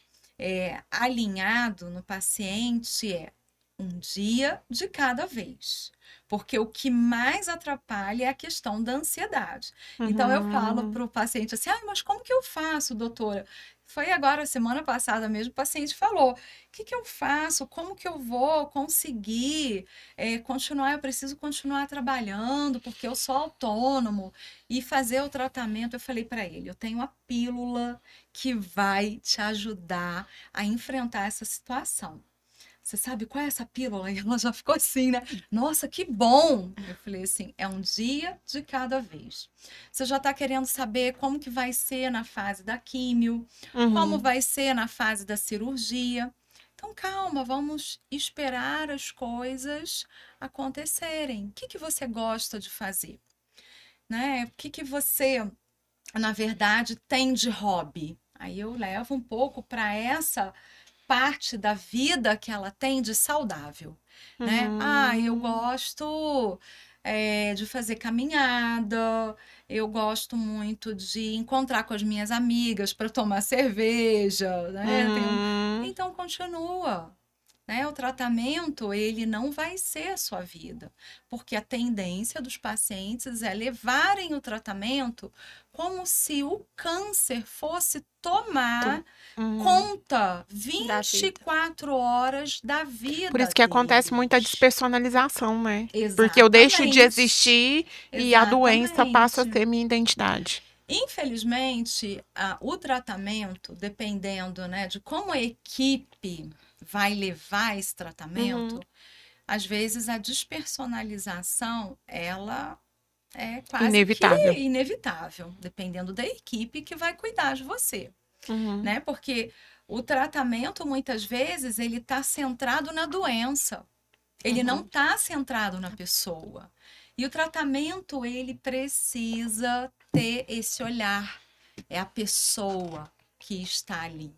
alinhado no paciente é um dia de cada vez. Porque o que mais atrapalha é a questão da ansiedade. Então, eu falo para o paciente assim, mas como que eu faço, doutora? Foi agora, semana passada mesmo, o paciente falou, o que que eu faço? Como que eu vou conseguir continuar? Eu preciso continuar trabalhando, porque eu sou autônomo, e fazer o tratamento. Eu falei para ele, eu tenho a pílula que vai te ajudar a enfrentar essa situação. Você sabe qual é essa pílula? E ela já ficou assim, né? Nossa, que bom! Eu falei assim, é um dia de cada vez. Você já está querendo saber como que vai ser na fase da químio, como vai ser na fase da cirurgia. Então, calma, vamos esperar as coisas acontecerem. O que que você gosta de fazer? Né? O que que você, na verdade, tem de hobby? Aí eu levo um pouco para essa parte da vida que ela tem de saudável, né? Eu gosto de fazer caminhada, eu gosto muito de encontrar com as minhas amigas para tomar cerveja, né? Então continua, né? O tratamento, ele não vai ser a sua vida, porque a tendência dos pacientes é levarem o tratamento como se o câncer fosse tomar conta 24 horas da vida Por isso que acontece muita deles. despersonalização, né? Exatamente. Porque eu deixo de existir e a doença Exatamente. passa a ser minha identidade. Infelizmente, o tratamento, dependendo, né, de como a equipe vai levar esse tratamento, às vezes a despersonalização, ela é quase Inevitável. que inevitável, dependendo da equipe que vai cuidar de você, né? Porque o tratamento, muitas vezes, ele está centrado na doença. Ele não está centrado na pessoa. E o tratamento, ele precisa ter esse olhar. É a pessoa que está ali.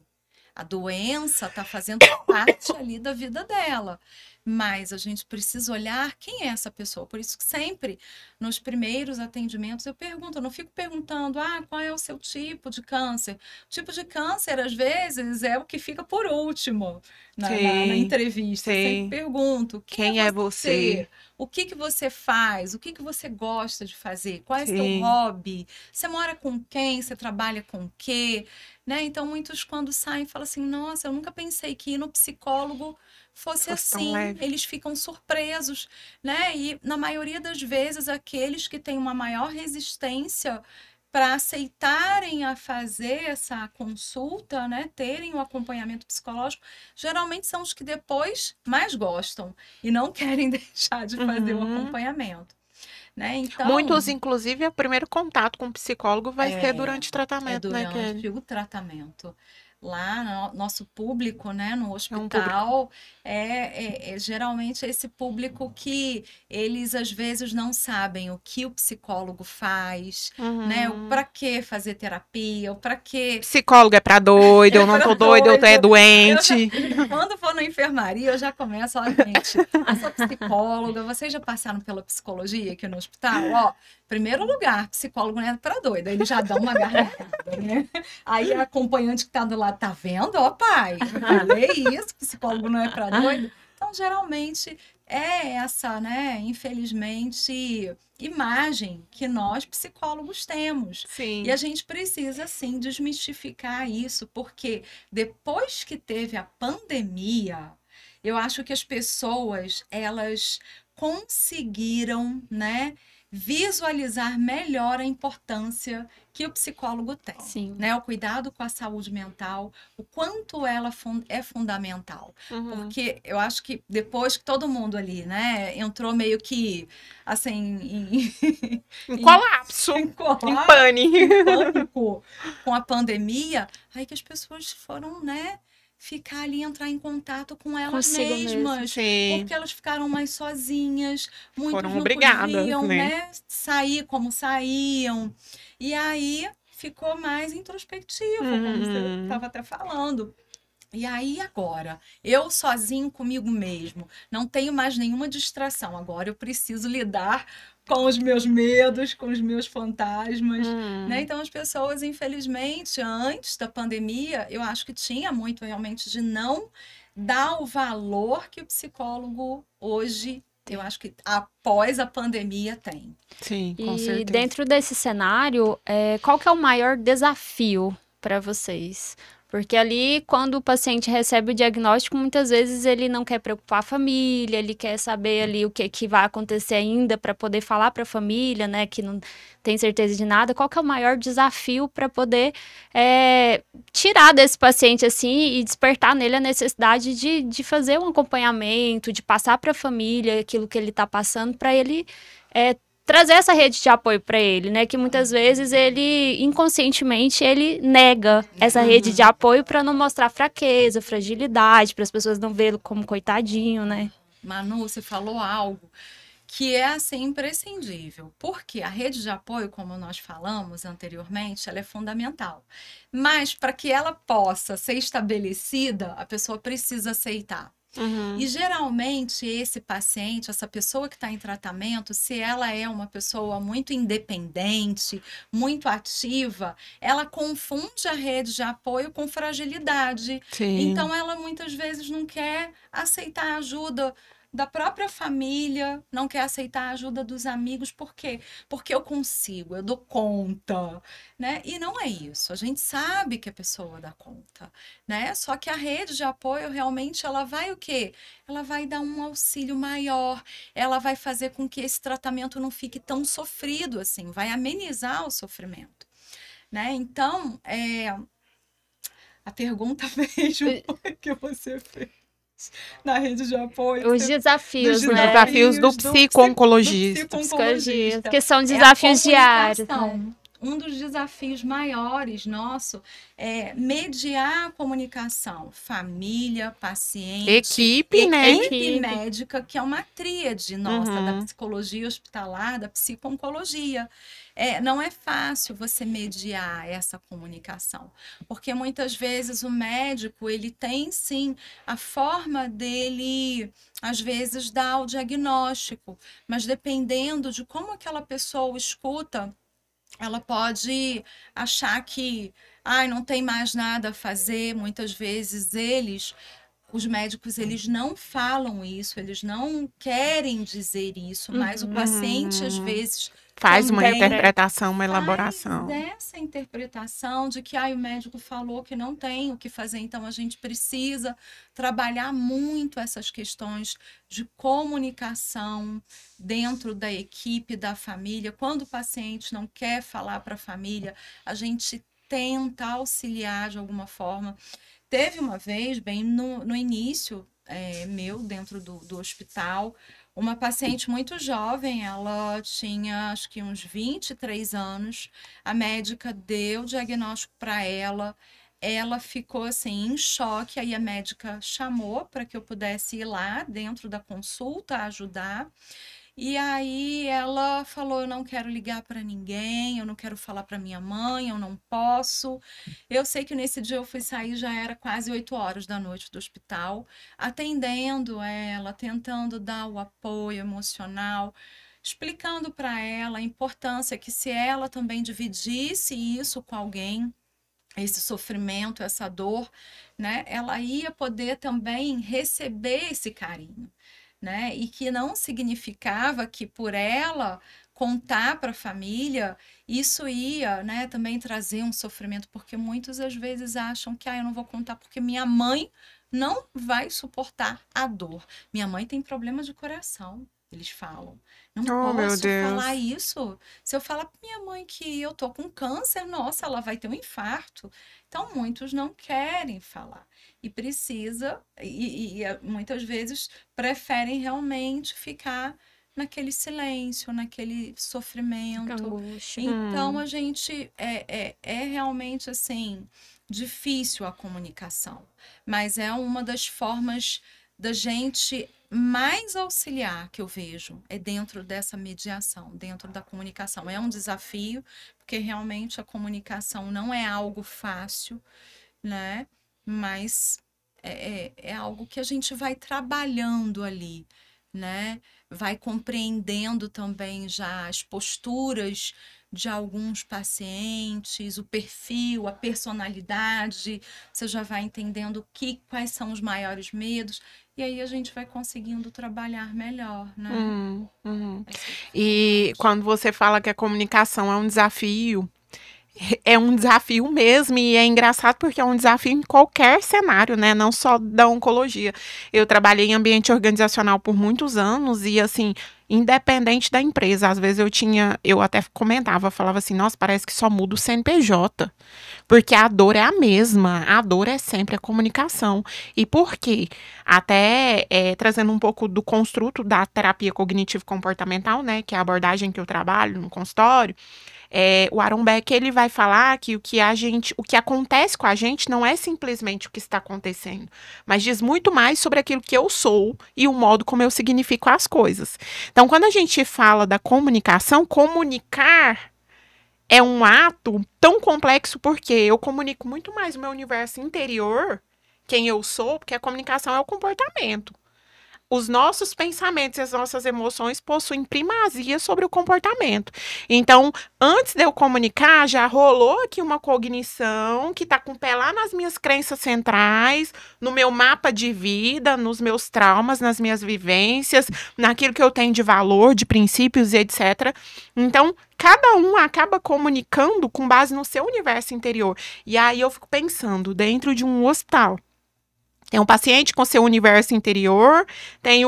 A doença está fazendo parte ali da vida dela. Mas a gente precisa olhar quem é essa pessoa. Por isso que sempre, nos primeiros atendimentos, eu pergunto, eu não fico perguntando, qual é o seu tipo de câncer? O tipo de câncer, às vezes, é o que fica por último na entrevista. Eu sempre pergunto, quem é você? O que você faz? O que você gosta de fazer? Qual é o seu hobby? Você mora com quem? Você trabalha com o quê? Né? Então, muitos quando saem falam assim, nossa, eu nunca pensei que ir no psicólogo fosse assim, eles ficam surpresos, né? E na maioria das vezes, aqueles que têm uma maior resistência para aceitarem a fazer essa consulta, né, terem o acompanhamento psicológico, geralmente são os que depois mais gostam e não querem deixar de fazer o acompanhamento. Né? Então, muitos, inclusive, o primeiro contato com o psicólogo vai ser durante o tratamento, né, Kelly? O tratamento. Lá, nosso público, né, no hospital, geralmente esse público que eles, às vezes, não sabem o que o psicólogo faz, né, para que fazer terapia, ou para que... Psicólogo é para doido, eu não tô doido, eu tô doente. Quando for na enfermaria, eu já começo, ó, gente, eu sou psicóloga, vocês já passaram pela psicologia aqui no hospital? Ó, primeiro lugar, psicólogo não é para doido, eles já dão uma gargalhada, né? Aí a acompanhante que tá do lado, tá vendo? Ó, pai, eu falei isso, psicólogo não é para doido. Então, geralmente, é essa, né, infelizmente, imagem que nós, psicólogos, temos. Sim. E a gente precisa, sim, desmistificar isso, porque depois que teve a pandemia, eu acho que as pessoas, elas conseguiram, né, visualizar melhor a importância que o psicólogo tem. Sim. Né? O cuidado com a saúde mental, o quanto ela é fundamental. Porque eu acho que depois que todo mundo ali, né, entrou meio que, assim, em colapso, em pânico com a pandemia, aí que as pessoas foram, né, ficar ali, entrar em contato com elas mesmas, porque elas ficaram mais sozinhas, muitos foram não obrigadas, podiam, né, sair como saíam, e aí ficou mais introspectivo, como você estava até falando. E aí agora, eu sozinho comigo mesmo, não tenho mais nenhuma distração, agora eu preciso lidar com os meus medos, com os meus fantasmas, né? Então as pessoas, infelizmente, antes da pandemia, eu acho que tinha muito realmente de não dar o valor que o psicólogo hoje, eu acho que após a pandemia tem. Sim, com certeza. E dentro desse cenário, qual que é o maior desafio para vocês? Porque ali, quando o paciente recebe o diagnóstico, muitas vezes ele não quer preocupar a família, ele quer saber ali o que vai acontecer ainda para poder falar para a família, né, que não tem certeza de nada. Qual que é o maior desafio para poder tirar desse paciente assim e despertar nele a necessidade de fazer um acompanhamento, de passar para a família aquilo que ele está passando, para ele trazer essa rede de apoio para ele, né? Que muitas vezes ele, inconscientemente, ele nega essa rede de apoio para não mostrar fraqueza, fragilidade, para as pessoas não vê-lo como coitadinho, né? Manu, você falou algo que é, assim, imprescindível. Porque a rede de apoio, como nós falamos anteriormente, ela é fundamental. Mas, para que ela possa ser estabelecida, a pessoa precisa aceitar. E geralmente esse paciente, essa pessoa que está em tratamento, se ela é uma pessoa muito independente, muito ativa, ela confunde a rede de apoio com fragilidade. Sim. Então ela muitas vezes não quer aceitar a ajuda da própria família, não quer aceitar a ajuda dos amigos. Por quê? Porque eu consigo, eu dou conta, né? E não é isso. A gente sabe que a pessoa dá conta, né? Só que a rede de apoio realmente ela vai o quê? Ela vai dar um auxílio maior, ela vai fazer com que esse tratamento não fique tão sofrido assim, vai amenizar o sofrimento, né? Então, a pergunta mesmo que você fez na rede de apoio. Os desafios, Os né? desafios do psico-oncologista. Que são desafios diários. Né? Um dos desafios maiores nosso é mediar a comunicação, família, paciente, Equipe, né? Equipe médica, que é uma tríade nossa da psicologia hospitalar, da psico-oncologia. Não é fácil você mediar essa comunicação, porque muitas vezes o médico, ele tem sim a forma dele, às vezes, dar o diagnóstico, mas dependendo de como aquela pessoa escuta, ela pode achar que não tem mais nada a fazer. Muitas vezes os médicos, eles não falam isso, eles não querem dizer isso, mas o paciente, às vezes, faz uma interpretação, uma elaboração. Faz essa interpretação de que o médico falou que não tem o que fazer, então a gente precisa trabalhar muito essas questões de comunicação dentro da equipe, da família. Quando o paciente não quer falar para a família, a gente tenta auxiliar de alguma forma. Teve uma vez, bem no início meu, dentro do hospital, uma paciente muito jovem, ela tinha acho que uns 23 anos, a médica deu o diagnóstico para ela ficou assim em choque, aí a médica chamou para que eu pudesse ir lá dentro da consulta ajudar. E aí ela falou: eu não quero ligar para ninguém, eu não quero falar para minha mãe, eu não posso. Eu sei que nesse dia eu fui sair, já era quase 8 horas da noite do hospital, atendendo ela, tentando dar o apoio emocional, explicando para ela a importância que se ela também dividisse isso com alguém, esse sofrimento, essa dor, né, ela ia poder também receber esse carinho. Né? E que não significava que por ela contar para a família, isso ia, né, também trazer um sofrimento, porque muitos às vezes acham que eu não vou contar porque minha mãe não vai suportar a dor. Minha mãe tem problema de coração, eles falam. Não posso falar isso. Se eu falar para minha mãe que eu tô com câncer, nossa, ela vai ter um infarto. Então, muitos não querem falar. E precisa, e muitas vezes preferem realmente ficar naquele silêncio, naquele sofrimento. Então, a gente é realmente assim, difícil a comunicação. Mas é uma das formas da gente mais auxiliar que eu vejo, é dentro dessa mediação, dentro da comunicação. É um desafio, porque realmente a comunicação não é algo fácil, né? Mas é algo que a gente vai trabalhando ali, né? Vai compreendendo também já as posturas de alguns pacientes, o perfil, a personalidade, você já vai entendendo quais são os maiores medos, e aí a gente vai conseguindo trabalhar melhor, né? E quando você fala que a comunicação é um desafio mesmo, e é engraçado porque é um desafio em qualquer cenário, né? Não só da oncologia. Eu trabalhei em ambiente organizacional por muitos anos e, assim, independente da empresa, às vezes eu até comentava, falava assim, nossa, parece que só muda o CNPJ, porque a dor é a mesma, a dor é sempre a comunicação. E por quê? Até trazendo um pouco do construto da terapia cognitivo-comportamental, né, que é a abordagem que eu trabalho no consultório, o Aaron Beck, ele vai falar que o que acontece com a gente não é simplesmente o que está acontecendo, mas diz muito mais sobre aquilo que eu sou e o modo como eu significo as coisas. Então, quando a gente fala da comunicação, comunicar é um ato tão complexo porque eu comunico muito mais o meu universo interior quem eu sou, porque a comunicação é o comportamento. Os nossos pensamentos e as nossas emoções possuem primazia sobre o comportamento. Então, antes de eu comunicar, já rolou aqui uma cognição que está com o pé lá nas minhas crenças centrais, no meu mapa de vida, nos meus traumas, nas minhas vivências, naquilo que eu tenho de valor, de princípios e etc. Então, cada um acaba comunicando com base no seu universo interior. E aí eu fico pensando, dentro de um hospital, tem um paciente com seu universo interior, tem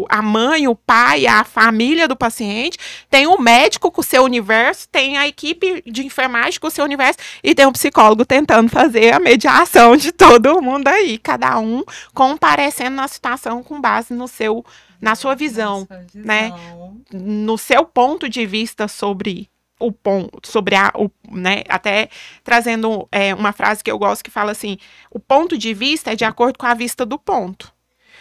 a mãe, o pai, a família do paciente, tem o médico com seu universo, tem a equipe de enfermagem com seu universo e tem um psicólogo tentando fazer a mediação de todo mundo aí, cada um comparecendo na situação com base na sua visão, né? No seu ponto de vista sobre o ponto, né, até trazendo uma frase que eu gosto que fala assim, o ponto de vista é de acordo com a vista do ponto.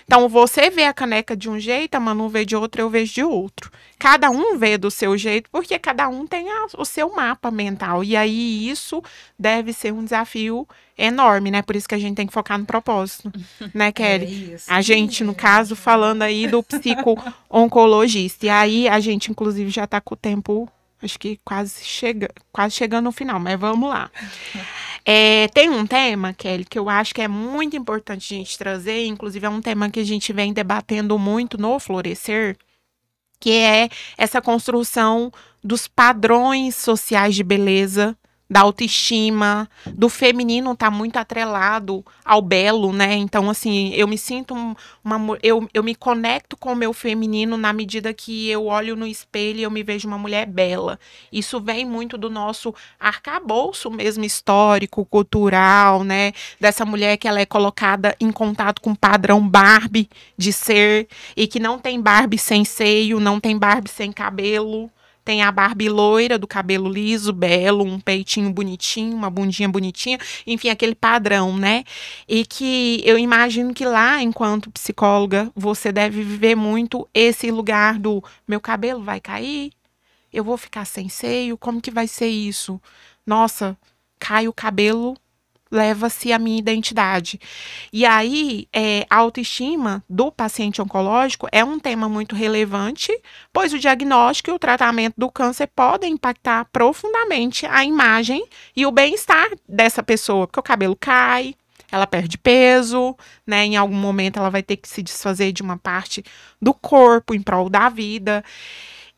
Então, você vê a caneca de um jeito, a Manu vê de outro, eu vejo de outro. Cada um vê do seu jeito, porque cada um tem o seu mapa mental. E aí, isso deve ser um desafio enorme, né? Por isso que a gente tem que focar no propósito, né, Kelly? Isso. A gente, no caso, falando aí do psico-oncologista. E aí, a gente, inclusive, já tá com o tempo... Acho que quase chegando no final, mas vamos lá. Tem um tema, Kelly, que eu acho que é muito importante a gente trazer, inclusive é um tema que a gente vem debatendo muito no Florescer, que é essa construção dos padrões sociais de beleza, da autoestima, do feminino tá muito atrelado ao belo, né? Então, assim, eu me sinto eu me conecto com o meu feminino na medida que eu olho no espelho e eu me vejo uma mulher bela. Isso vem muito do nosso arcabouço mesmo histórico, cultural, né? Dessa mulher que ela é colocada em contato com o padrão Barbie de ser e que não tem Barbie sem seio, não tem Barbie sem cabelo. Tem a Barbie loira, do cabelo liso, belo, um peitinho bonitinho, uma bundinha bonitinha, enfim, aquele padrão, né? E que eu imagino que lá, enquanto psicóloga, você deve viver muito esse lugar do meu cabelo vai cair, eu vou ficar sem seio, como que vai ser isso? Nossa, cai o cabelo, leva-se a minha identidade. E aí, a autoestima do paciente oncológico é um tema muito relevante, pois o diagnóstico e o tratamento do câncer podem impactar profundamente a imagem e o bem-estar dessa pessoa, porque o cabelo cai, ela perde peso, né? Em algum momento ela vai ter que se desfazer de uma parte do corpo em prol da vida.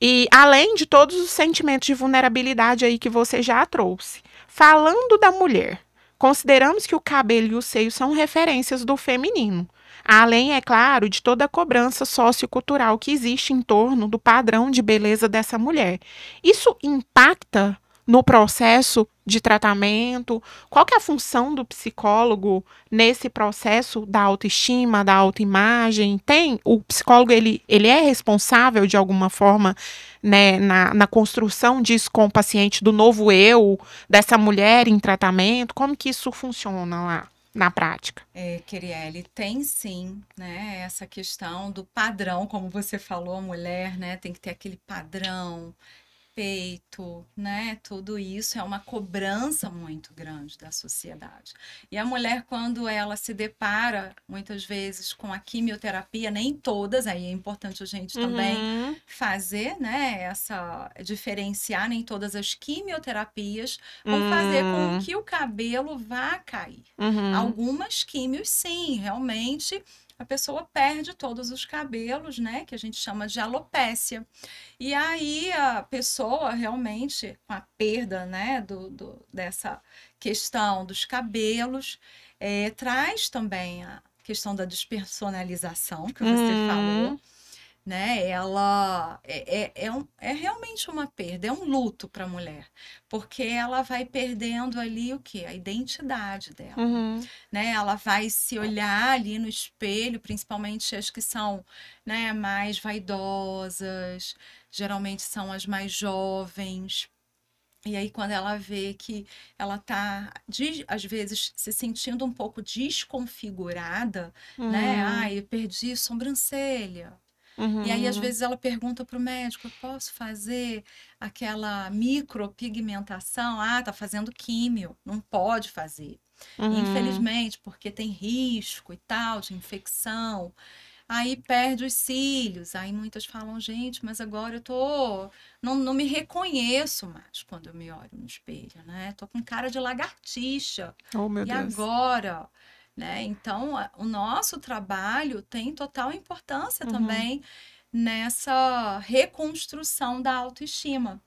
E além de todos os sentimentos de vulnerabilidade aí que você já trouxe. Falando da mulher, consideramos que o cabelo e o seio são referências do feminino. Além, é claro, de toda a cobrança sociocultural que existe em torno do padrão de beleza dessa mulher. Isso impacta no processo de tratamento? Qual que é a função do psicólogo nesse processo da autoestima, da autoimagem? O psicólogo, ele é responsável de alguma forma, né, na construção disso com o paciente, do novo eu, dessa mulher em tratamento? Como que isso funciona lá na prática? Keriele, tem sim, né, essa questão do padrão, como você falou, a mulher, né, tem que ter aquele padrão, peito, né? Tudo isso é uma cobrança muito grande da sociedade. E a mulher, quando ela se depara, muitas vezes, com a quimioterapia, nem todas, aí é importante a gente também fazer, né? Diferenciar, nem todas as quimioterapias vão fazer com que o cabelo vá cair. Algumas químios, sim, realmente a pessoa perde todos os cabelos, né? Que a gente chama de alopécia. E aí a pessoa realmente, com a perda, né, dessa questão dos cabelos, traz também a questão da despersonalização, que você falou. Né? Ela é realmente uma perda, é um luto para a mulher, porque ela vai perdendo ali o quê? A identidade dela. Né? Ela vai se olhar ali no espelho, principalmente as que são, né, mais vaidosas, geralmente são as mais jovens. E aí, quando ela vê que ela está, às vezes, se sentindo um pouco desconfigurada, né? Ah, eu perdi sobrancelha. E aí, às vezes, ela pergunta para o médico, eu posso fazer aquela micropigmentação? Ah, tá fazendo químio, não pode fazer. Infelizmente, porque tem risco e tal de infecção. Aí perde os cílios. Aí muitas falam, gente, mas agora eu tô. Não me reconheço mais quando eu me olho no espelho, né? Tô com cara de lagartixa. Oh, meu E Deus. agora? Né? Então, o nosso trabalho tem total importância também nessa reconstrução da autoestima.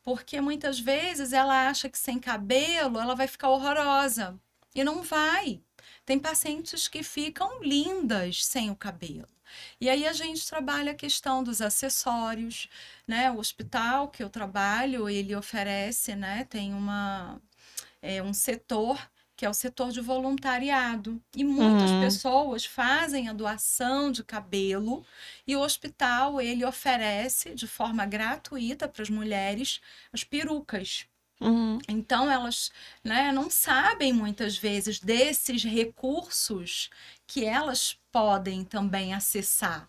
Porque muitas vezes ela acha que sem cabelo ela vai ficar horrorosa. E não vai. Tem pacientes que ficam lindas sem o cabelo. E aí a gente trabalha a questão dos acessórios, né? O hospital que eu trabalho, ele oferece, né? Tem um setor que é o setor de voluntariado. E muitas pessoas fazem a doação de cabelo e o hospital, ele oferece de forma gratuita para as mulheres as perucas. Então, elas, né, não sabem muitas vezes desses recursos que elas podem também acessar.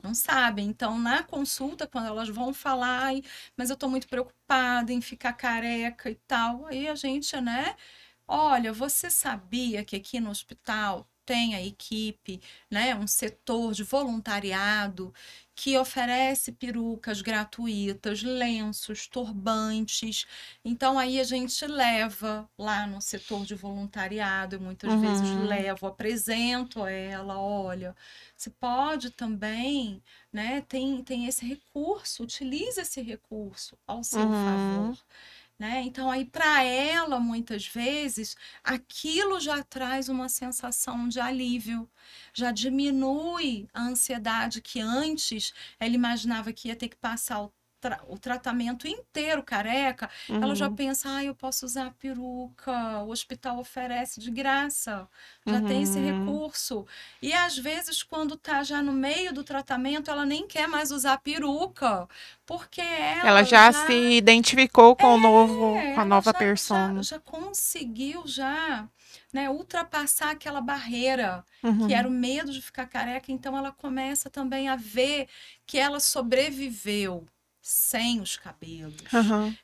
Não sabem. Então, na consulta, quando elas vão falar, "Ai, mas eu estou muito preocupada em ficar careca e tal", aí a gente, né? Olha, você sabia que aqui no hospital tem a equipe, né, um setor de voluntariado que oferece perucas gratuitas, lenços, turbantes. Então aí a gente leva lá no setor de voluntariado, e muitas vezes levo, apresento a ela, olha, você pode também, né, tem esse recurso, utilize esse recurso ao seu favor. Né? Então, aí, para ela, muitas vezes, aquilo já traz uma sensação de alívio, já diminui a ansiedade que antes ela imaginava que ia ter que passar o tratamento inteiro careca. Ela já pensa, eu posso usar a peruca, o hospital oferece de graça, já tem esse recurso. E às vezes, quando tá já no meio do tratamento, ela nem quer mais usar a peruca, porque ela já se identificou com com a nova persona. Já conseguiu né, ultrapassar aquela barreira que era o medo de ficar careca. Então ela começa também a ver que ela sobreviveu sem os cabelos,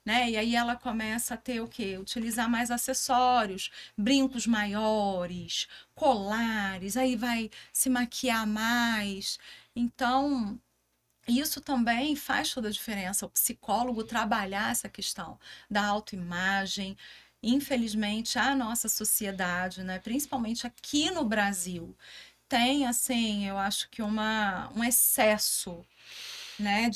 né? E aí ela começa a ter o quê? Utilizar mais acessórios, brincos maiores, colares, aí vai se maquiar mais. Então, isso também faz toda a diferença. O psicólogo trabalhar essa questão da autoimagem. Infelizmente, a nossa sociedade, né, principalmente aqui no Brasil, tem, assim, eu acho que um excesso, né,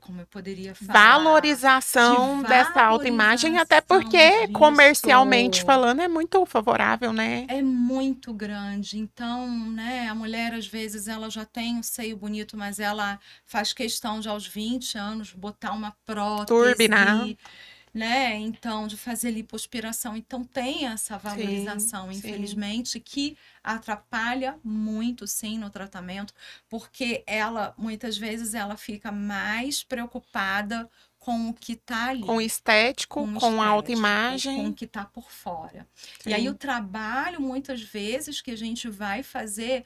como eu poderia falar? Valorização dessa autoimagem, até porque comercialmente falando é muito favorável, né? É muito grande. Então, né, a mulher às vezes ela já tem um seio bonito, mas ela faz questão de aos 20 anos botar uma prótese, turbinar, né? Então, de fazer lipoaspiração. Então, tem essa valorização, infelizmente, que atrapalha muito, sim, no tratamento, porque ela, muitas vezes, ela fica mais preocupada com o que está ali. Com o estético, com a autoimagem. Com o que está por fora. Sim. E aí, o trabalho, muitas vezes, que a gente vai fazer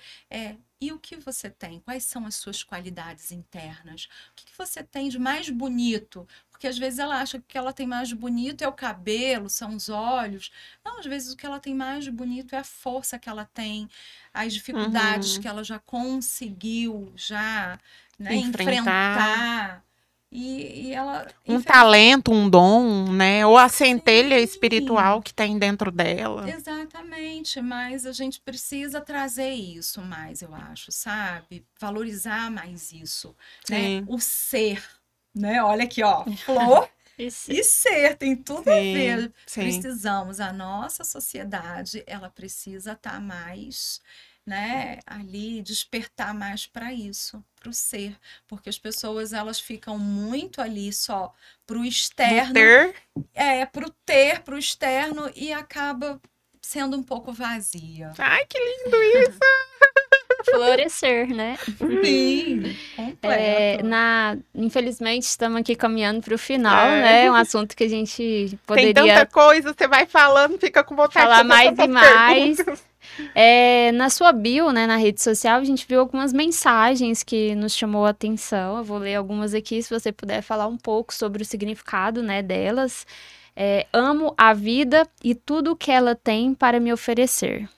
e o que você tem? Quais são as suas qualidades internas? O que você tem de mais bonito? Porque às vezes ela acha que o que ela tem mais de bonito é o cabelo, são os olhos. Não, às vezes o que ela tem mais de bonito é a força que ela tem, as dificuldades que ela já conseguiu né, enfrentar. E ela... Um talento, um dom, né? Ou a centelha espiritual que tem dentro dela. Exatamente, mas a gente precisa trazer isso mais, eu acho, sabe? Valorizar mais isso, né? O ser, né? Olha aqui, ó, flor e ser, tem tudo a ver. Precisamos, a nossa sociedade, ela precisa estar mais... né, ali despertar mais para isso, para o ser, porque as pessoas elas ficam muito ali só para o externo, para o externo e acaba sendo um pouco vazia. Ai, que lindo isso! Florescer, né? Sim, completo. Infelizmente, estamos aqui caminhando para o final, né? Um assunto que a gente poderia... Tem tanta coisa, você vai falando, fica com vontade falar de mais e mais. Na sua bio, né, na rede social, a gente viu algumas mensagens que nos chamou a atenção. Eu vou ler algumas aqui, se você puder falar um pouco sobre o significado, né, delas. Amo a vida e tudo o que ela tem para me oferecer.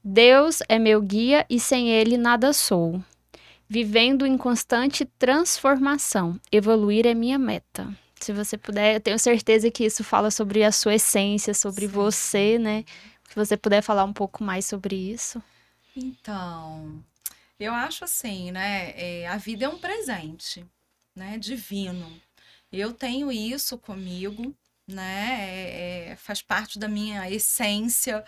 Deus é meu guia e sem ele nada sou. Vivendo em constante transformação. Evoluir é minha meta. Se você puder, eu tenho certeza que isso fala sobre a sua essência, sobre você, né? Se você puder falar um pouco mais sobre isso. Então, eu acho assim, né? A vida é um presente, né? Divino. Eu tenho isso comigo, né? Faz parte da minha essência,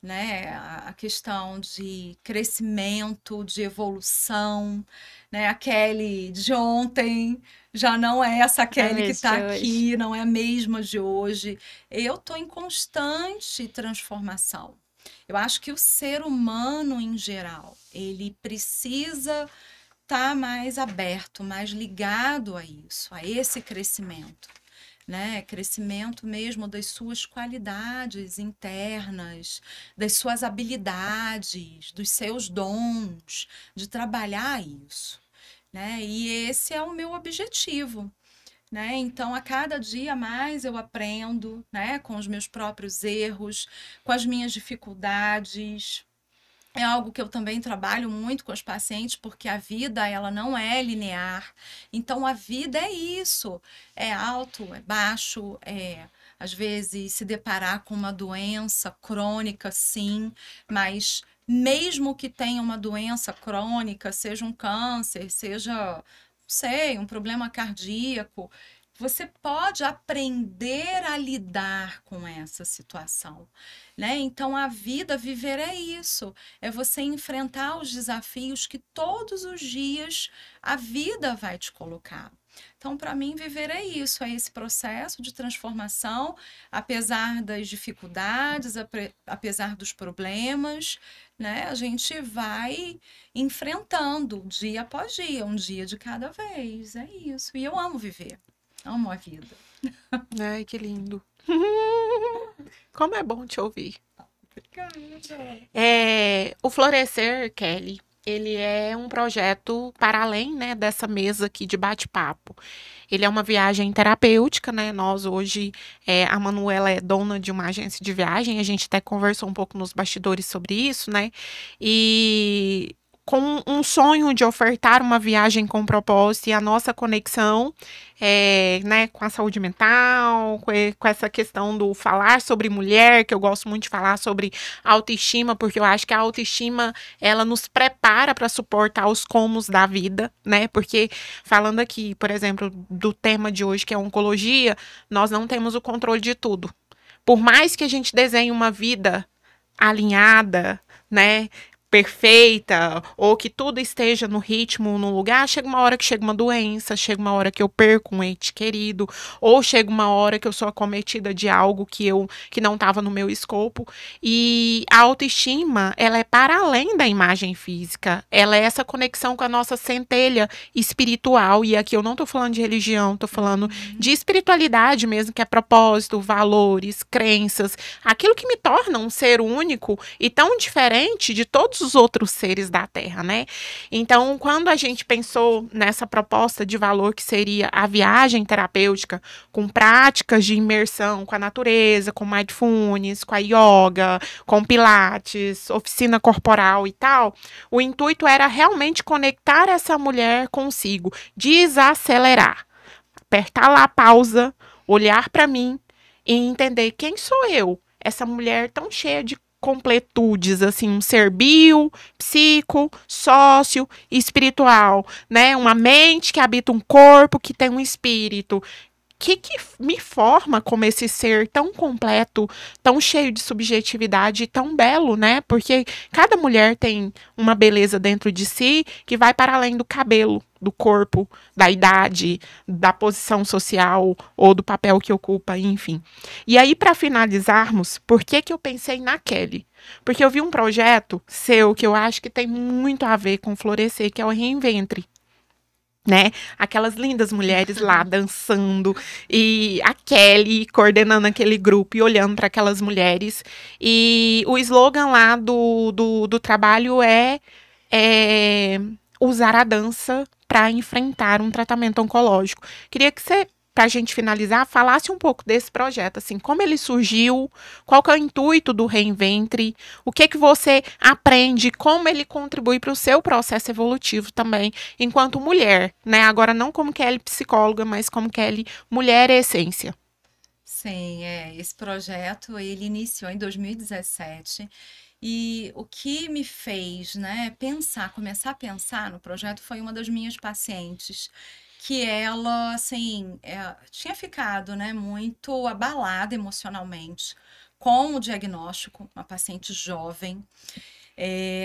né? A questão de crescimento, de evolução, né? A Kelly de ontem já não é essa Kelly que está aqui, não é a mesma de hoje. Eu estou em constante transformação. Eu acho que o ser humano em geral, ele precisa estar mais aberto, mais ligado a isso, a esse crescimento. Né? Crescimento mesmo das suas qualidades internas, das suas habilidades, dos seus dons, de trabalhar isso, né? E esse é o meu objetivo, né? Então, a cada dia mais eu aprendo, né? Com os meus próprios erros, com as minhas dificuldades. É algo que eu também trabalho muito com os pacientes, porque a vida, ela não é linear. Então, a vida é isso. É alto, é baixo, às vezes, se deparar com uma doença crônica, sim, mas mesmo que tenha uma doença crônica, seja um câncer, seja, não sei, um problema cardíaco, você pode aprender a lidar com essa situação, né? Então, a vida, viver é isso. É você enfrentar os desafios que todos os dias a vida vai te colocar. Então, para mim, viver é isso, é esse processo de transformação, apesar das dificuldades, apesar dos problemas, né? A gente vai enfrentando dia após dia, um dia de cada vez. É isso. E eu amo viver. Amo a vida. Ai, que lindo. Como é bom te ouvir. Obrigada. O Florescer, Kelly, ele é um projeto para além, né, dessa mesa aqui de bate-papo. Ele é uma viagem terapêutica, né? Nós hoje, a Manuela é dona de uma agência de viagem, a gente até conversou um pouco nos bastidores sobre isso, né? E com um sonho de ofertar uma viagem com propósito e a nossa conexão, né, com a saúde mental, com essa questão do falar sobre mulher, que eu gosto muito de falar sobre autoestima, porque eu acho que a autoestima, ela nos prepara para suportar os comos da vida, né, porque falando aqui, por exemplo, do tema de hoje, que é oncologia, nós não temos o controle de tudo. Por mais que a gente desenhe uma vida alinhada, né, perfeita, ou que tudo esteja no ritmo, no lugar, chega uma hora que chega uma doença, chega uma hora que eu perco um ente querido, ou chega uma hora que eu sou acometida de algo que não estava no meu escopo. E a autoestima, ela é para além da imagem física, ela é essa conexão com a nossa centelha espiritual, e aqui eu não tô falando de religião, tô falando de espiritualidade mesmo, que é propósito, valores, crenças, aquilo que me torna um ser único e tão diferente de todos os outros seres da Terra, né? Então, quando a gente pensou nessa proposta de valor que seria a viagem terapêutica, com práticas de imersão com a natureza, com mindfulness, com a yoga, com pilates, oficina corporal e tal, o intuito era realmente conectar essa mulher consigo, desacelerar, apertar lá a pausa, olhar para mim e entender quem sou eu, essa mulher tão cheia de completudes, assim, um ser bio, psico, sócio e espiritual, né? Uma mente que habita um corpo, que tem um espírito. Que me forma como esse ser tão completo, tão cheio de subjetividade e tão belo, né? Porque cada mulher tem uma beleza dentro de si que vai para além do cabelo, do corpo, da idade, da posição social ou do papel que ocupa, enfim. E aí, para finalizarmos, por que eu pensei na Kelly? Porque eu vi um projeto seu que eu acho que tem muito a ver com Florescer, que é o Reinventre. Né? Aquelas lindas mulheres lá dançando e a Kelly coordenando aquele grupo e olhando para aquelas mulheres. E o slogan lá do trabalho é usar a dança para enfrentar um tratamento oncológico. Queria que você para a gente finalizar, falasse um pouco desse projeto, assim, como ele surgiu, qual que é o intuito do Reinventre, o que que você aprende, como ele contribui para o seu processo evolutivo também, enquanto mulher, né? Agora não como Kelly psicóloga, mas como Kelly mulher essência. Sim, esse projeto ele iniciou em 2017 e o que me fez, né, começar a pensar no projeto foi uma das minhas pacientes, que ela, assim, tinha ficado, né, muito abalada emocionalmente com o diagnóstico, uma paciente jovem,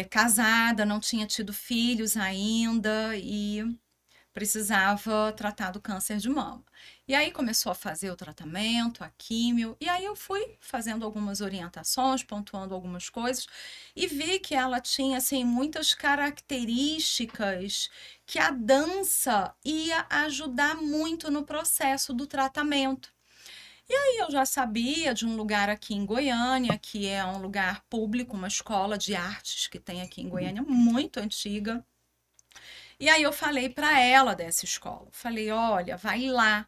casada, não tinha tido filhos ainda e precisava tratar do câncer de mama. E aí começou a fazer o tratamento, a químio, e aí eu fui fazendo algumas orientações, pontuando algumas coisas, e vi que ela tinha, assim, muitas características que a dança ia ajudar muito no processo do tratamento. E aí eu já sabia de um lugar aqui em Goiânia, que é um lugar público, uma escola de artes que tem aqui em Goiânia, muito antiga. E aí eu falei para ela dessa escola. Falei, olha, vai lá,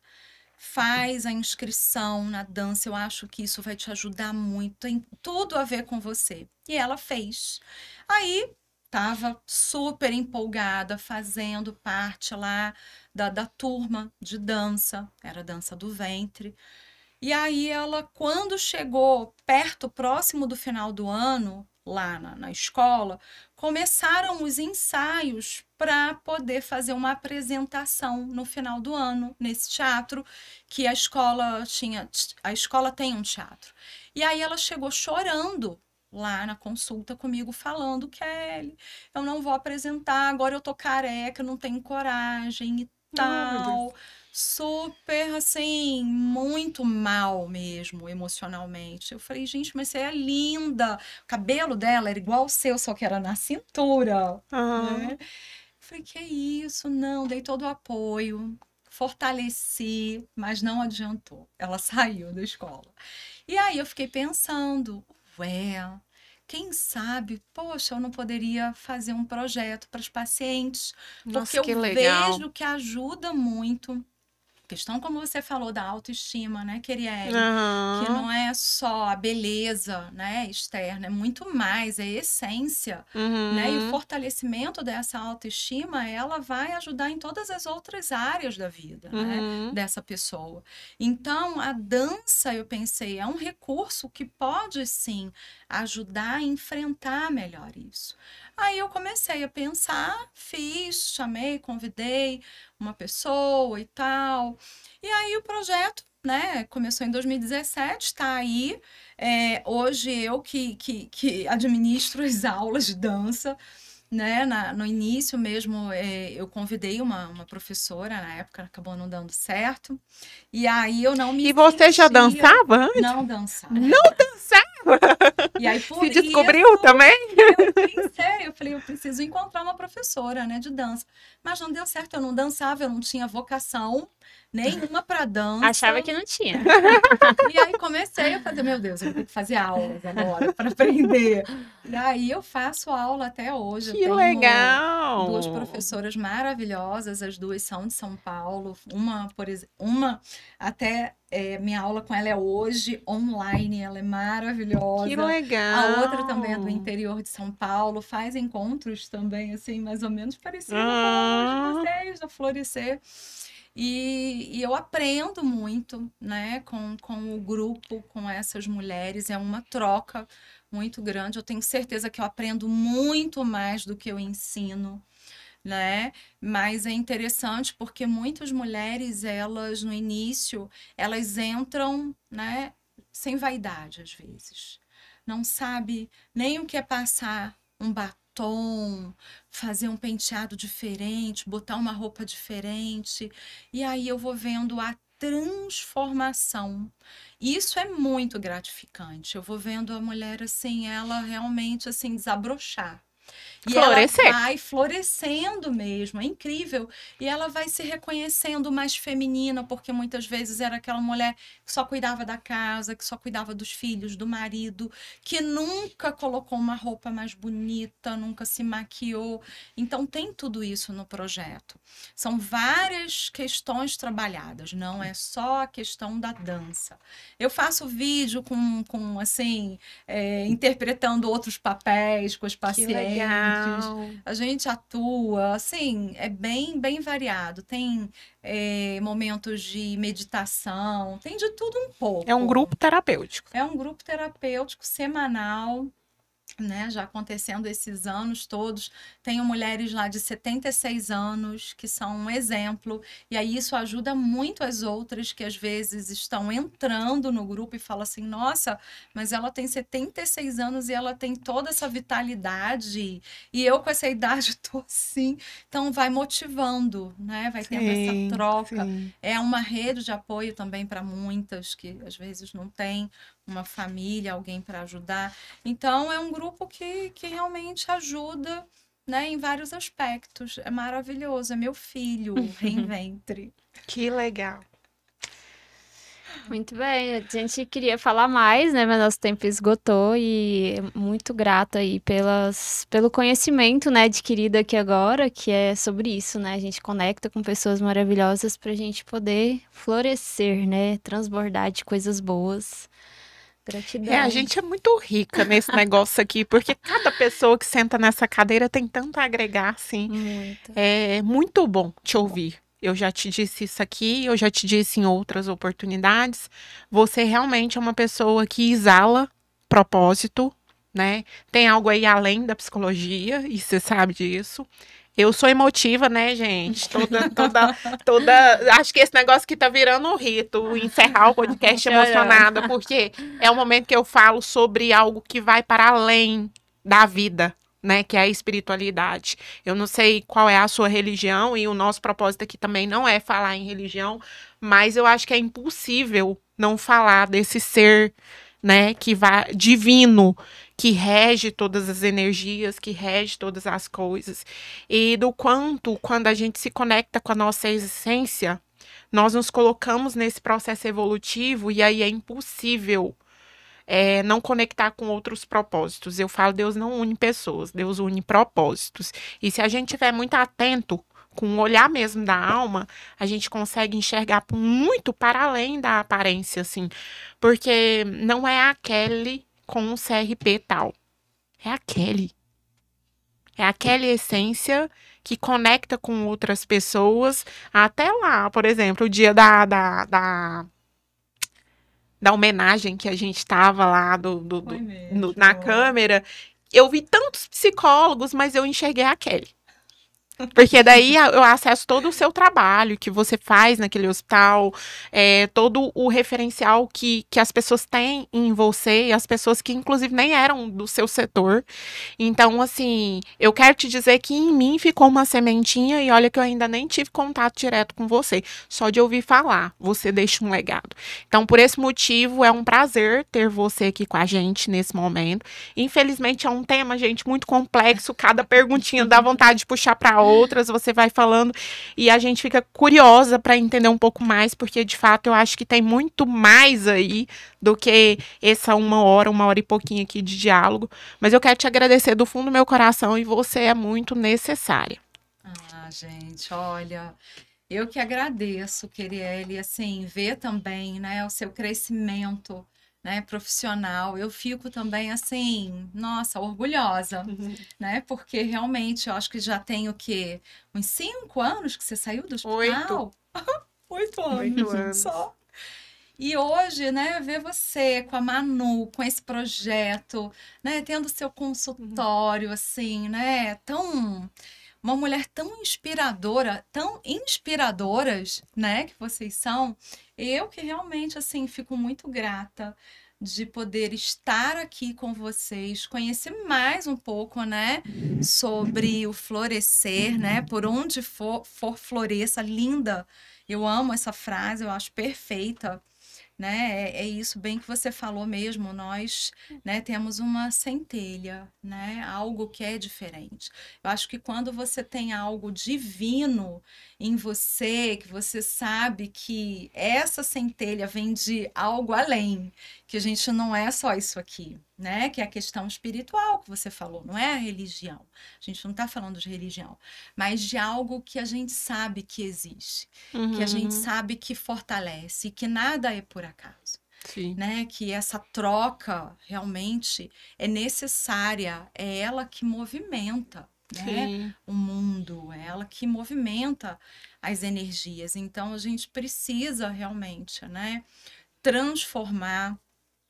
faz a inscrição na dança. Eu acho que isso vai te ajudar muito. Tem tudo a ver com você. E ela fez. Aí estava super empolgada, fazendo parte lá da turma de dança. Era a dança do ventre. E aí ela, quando chegou perto, próximo do final do ano, lá na escola, começaram os ensaios para poder fazer uma apresentação no final do ano, nesse teatro que a escola tinha. A escola tem um teatro. E aí ela chegou chorando lá na consulta comigo, falando, Kelly, eu não vou apresentar, agora eu tô careca, eu não tenho coragem e tal. Super, assim, muito mal mesmo, emocionalmente. Eu falei, gente, mas você é linda. O cabelo dela era igual ao seu, só que era na cintura, né? Eu falei, que isso? Não, dei todo o apoio, fortaleci, mas não adiantou. Ela saiu da escola. E aí eu fiquei pensando, ué, quem sabe, poxa, eu não poderia fazer um projeto para os pacientes, Nossa, porque que eu legal. vejo que ajuda muito. Questão, como você falou, da autoestima, né, Keriele? Que não é só a beleza, né, externa, é muito mais, é a essência, né? E o fortalecimento dessa autoestima, ela vai ajudar em todas as outras áreas da vida, né, dessa pessoa. Então, a dança, eu pensei, é um recurso que pode, sim, ajudar a enfrentar melhor isso. Aí eu comecei a pensar, fiz, chamei, convidei uma pessoa e tal. E aí o projeto, né, começou em 2017, está aí. Hoje eu que administro as aulas de dança, né? No início mesmo, eu convidei uma professora, na época acabou não dando certo. E aí eu não me E você já sentia dançava antes? não dançar. Não dançava? E aí por Se descobriu isso também? eu falei, eu preciso encontrar uma professora, né, de dança. Mas não deu certo, eu não dançava, eu não tinha vocação nenhuma para dança. Achava que não tinha. E aí comecei a fazer, meu Deus, eu vou ter que fazer aulas agora para aprender. E aí eu faço aula até hoje. Que Eu tenho legal! duas professoras maravilhosas, as duas são de São Paulo. Uma até minha aula com ela é hoje online, ela é maravilhosa. Que legal! A outra também é do interior de São Paulo, faz encontros também, assim, mais ou menos parecido com os de vocês, da Florescer. E eu aprendo muito, né, com o grupo, com essas mulheres, é uma troca muito grande. Eu tenho certeza que eu aprendo muito mais do que eu ensino, né? Mas é interessante porque muitas mulheres, elas no início, elas entram, né, sem vaidade às vezes. Não sabe nem o que é passar um batom, fazer um penteado diferente, botar uma roupa diferente. E aí eu vou vendo a transformação. Isso é muito gratificante. Eu vou vendo a mulher assim, ela realmente assim desabrochar. E Florescer. ela vai florescendo mesmo, é incrível. E ela vai se reconhecendo mais feminina, porque muitas vezes era aquela mulher que só cuidava da casa, que só cuidava dos filhos, do marido, que nunca colocou uma roupa mais bonita, nunca se maquiou. Então tem tudo isso no projeto. São várias questões trabalhadas, não é só a questão da dança. Eu faço vídeo com assim, interpretando outros papéis com os Que pacientes. legal. A gente atua, assim, é bem variado. Tem momentos de meditação, tem de tudo um pouco. É um grupo terapêutico. É um grupo terapêutico semanal, né, já acontecendo esses anos todos. Tenho mulheres lá de 76 anos que são um exemplo, e aí isso ajuda muito as outras que às vezes estão entrando no grupo e falam assim, nossa, mas ela tem 76 anos e ela tem toda essa vitalidade, e eu com essa idade tô assim. Então vai motivando, né, vai tendo essa troca. Sim. É uma rede de apoio também para muitas que às vezes não tem uma família, alguém para ajudar. Então, é um grupo que realmente ajuda, né, em vários aspectos. É maravilhoso, é meu filho, Reinventre. Que legal. Muito bem, a gente queria falar mais, né, mas nosso tempo esgotou e muito grata aí pelo conhecimento, né, adquirido aqui agora, que é sobre isso, né, a gente conecta com pessoas maravilhosas pra gente poder florescer, né, transbordar de coisas boas. Gratidão. A gente é muito rica nesse negócio aqui, porque cada pessoa que senta nessa cadeira tem tanto a agregar, assim. Muito. É muito bom te ouvir. Eu já te disse isso aqui, eu já te disse em outras oportunidades. Você realmente é uma pessoa que exala propósito, né? Tem algo aí além da psicologia, e você sabe disso. Eu sou emotiva, né, gente? Toda. Acho que esse negócio que tá virando um rito, encerrar o podcast emocionada, porque é o momento que eu falo sobre algo que vai para além da vida, né? Que é a espiritualidade. Eu não sei qual é a sua religião, e o nosso propósito aqui também não é falar em religião, mas eu acho que é impossível não falar desse ser, né, que vai divino, que rege todas as energias, que rege todas as coisas, e do quanto, quando a gente se conecta com a nossa essência, nós nos colocamos nesse processo evolutivo, e aí é impossível não conectar com outros propósitos. Eu falo, Deus não une pessoas, Deus une propósitos. E se a gente estiver muito atento, com o olhar mesmo da alma, a gente consegue enxergar muito para além da aparência, assim. Porque não é a Kelly com um CRP tal. É a Kelly. É aquela essência que conecta com outras pessoas. Até lá, por exemplo, o dia da homenagem que a gente estava lá Foi mesmo. na câmera. Eu vi tantos psicólogos, mas eu enxerguei a Kelly. Porque daí eu acesso todo o seu trabalho que você faz naquele hospital, todo o referencial que as pessoas têm em você, e as pessoas que inclusive nem eram do seu setor. Então, assim, eu quero te dizer que em mim ficou uma sementinha, e olha que eu ainda nem tive contato direto com você. Só de ouvir falar, você deixa um legado. Então, por esse motivo, é um prazer ter você aqui com a gente nesse momento. Infelizmente, é um tema, gente, muito complexo. Cada perguntinha dá vontade de puxar para outras, você vai falando, e a gente fica curiosa para entender um pouco mais, porque de fato eu acho que tem muito mais aí do que essa uma hora e pouquinho aqui de diálogo. Mas eu quero te agradecer do fundo do meu coração, e você é muito necessária. Ah, gente, olha, eu que agradeço, Queriele, assim, ver também, né, o seu crescimento, né, profissional. Eu fico também assim, nossa, orgulhosa, né? Porque realmente eu acho que já tem o quê? Uns 5 anos que você saiu do hospital? 8 anos. 8 anos. Só. E hoje, né, ver você com a Manu, com esse projeto, né, tendo seu consultório, assim, né, uma mulher tão inspiradora, tão inspiradoras, né, que vocês são. Eu que realmente, assim, fico muito grata de poder estar aqui com vocês, conhecer mais um pouco, né, sobre o florescer, né, por onde for floresça, linda. Eu amo essa frase, eu acho perfeita. né? É isso bem que você falou mesmo, nós, né, temos uma centelha, né? Algo que é diferente. Eu acho que quando você tem algo divino em você, que você sabe que essa centelha vem de algo além, que a gente não é só isso aqui, né? Que é a questão espiritual que você falou, não é a religião. A gente não está falando de religião, mas de algo que a gente sabe que existe, que a gente sabe que fortalece, que nada é por acaso. Sim. Né? Que essa troca realmente é necessária, é ela que movimenta, né? O mundo, é ela que movimenta as energias. Então a gente precisa realmente, né, transformar,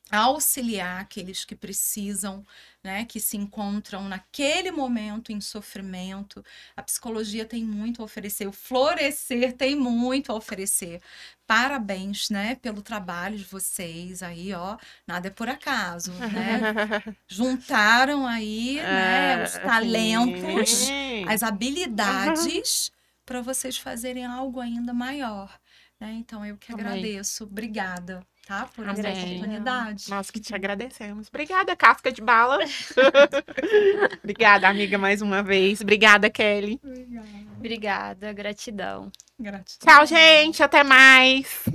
auxiliar aqueles que precisam, né, que se encontram naquele momento em sofrimento. A psicologia tem muito a oferecer, o Florescer tem muito a oferecer. Parabéns, né, pelo trabalho de vocês aí, ó, nada é por acaso, né? Juntaram aí, né, os talentos, as habilidades para vocês fazerem algo ainda maior, né? Então eu que agradeço, obrigada. Tá? Por essa oportunidade. Nós que te agradecemos. Obrigada, casca de bala. Obrigada, amiga, mais uma vez. Obrigada, Kelly. Obrigada, gratidão. Gratidão. Tchau, gente. Até mais.